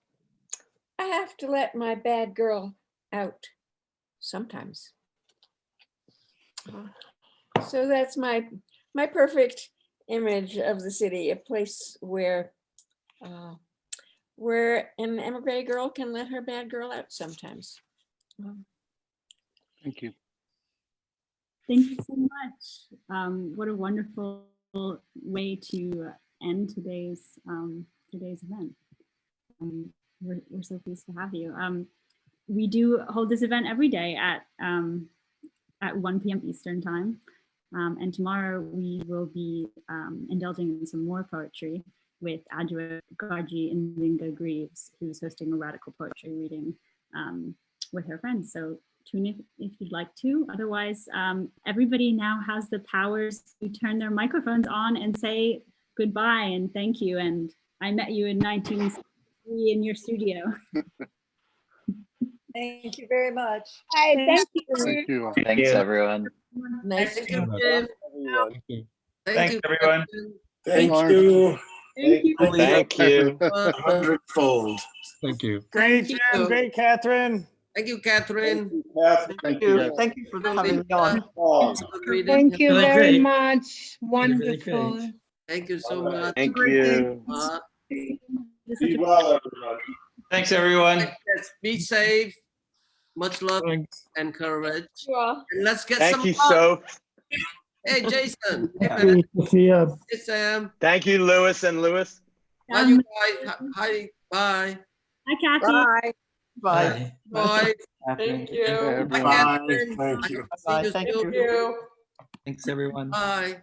I have to let my bad girl out sometimes. So that's my perfect image of the city, a place where an emigre girl can let her bad girl out sometimes. Thank you. Thank you so much. What a wonderful way to end today's event. We're so pleased to have you. We do hold this event every day at 1 p.m. Eastern time. And tomorrow we will be indulging in some more poetry with Adjoa Gargi and Linga Greaves, who's hosting a radical poetry reading with her friends. So tune in if you'd like to. Otherwise, everybody now has the powers to turn their microphones on and say goodbye and thank you. And I met you in 1963 in your studio. Thank you very much. Hi, thank you. Thank you. Thanks, everyone. Nice Thank to you, meet Jim. you. Thanks, you, everyone. Catherine. Thank you. Thank you. Thank you. 100-fold. Thank you. Great, Thank Jim. you. Great, Catherine. Thank you, Catherine. Thank you. Thank you for having me on. Thank you Really very great. much. Really, really Wonderful. great. Thank you so much. Thank you. Be well, everyone. Thanks, everyone. Yes, be safe. Much love Thanks. and courage. Sure. And let's get Thank some you, fun. Soph. Hey, Jason. Hey, Thank man. you, Sophia. Hey, Sam. Thank you, Lewis and Lewis. Bye, you guys. Hi. Bye. Hi, Kathy. Bye. Bye. Thank you. Everyone. Bye, Catherine. Thank you. See you Thank soon. you. Thanks, everyone. Bye.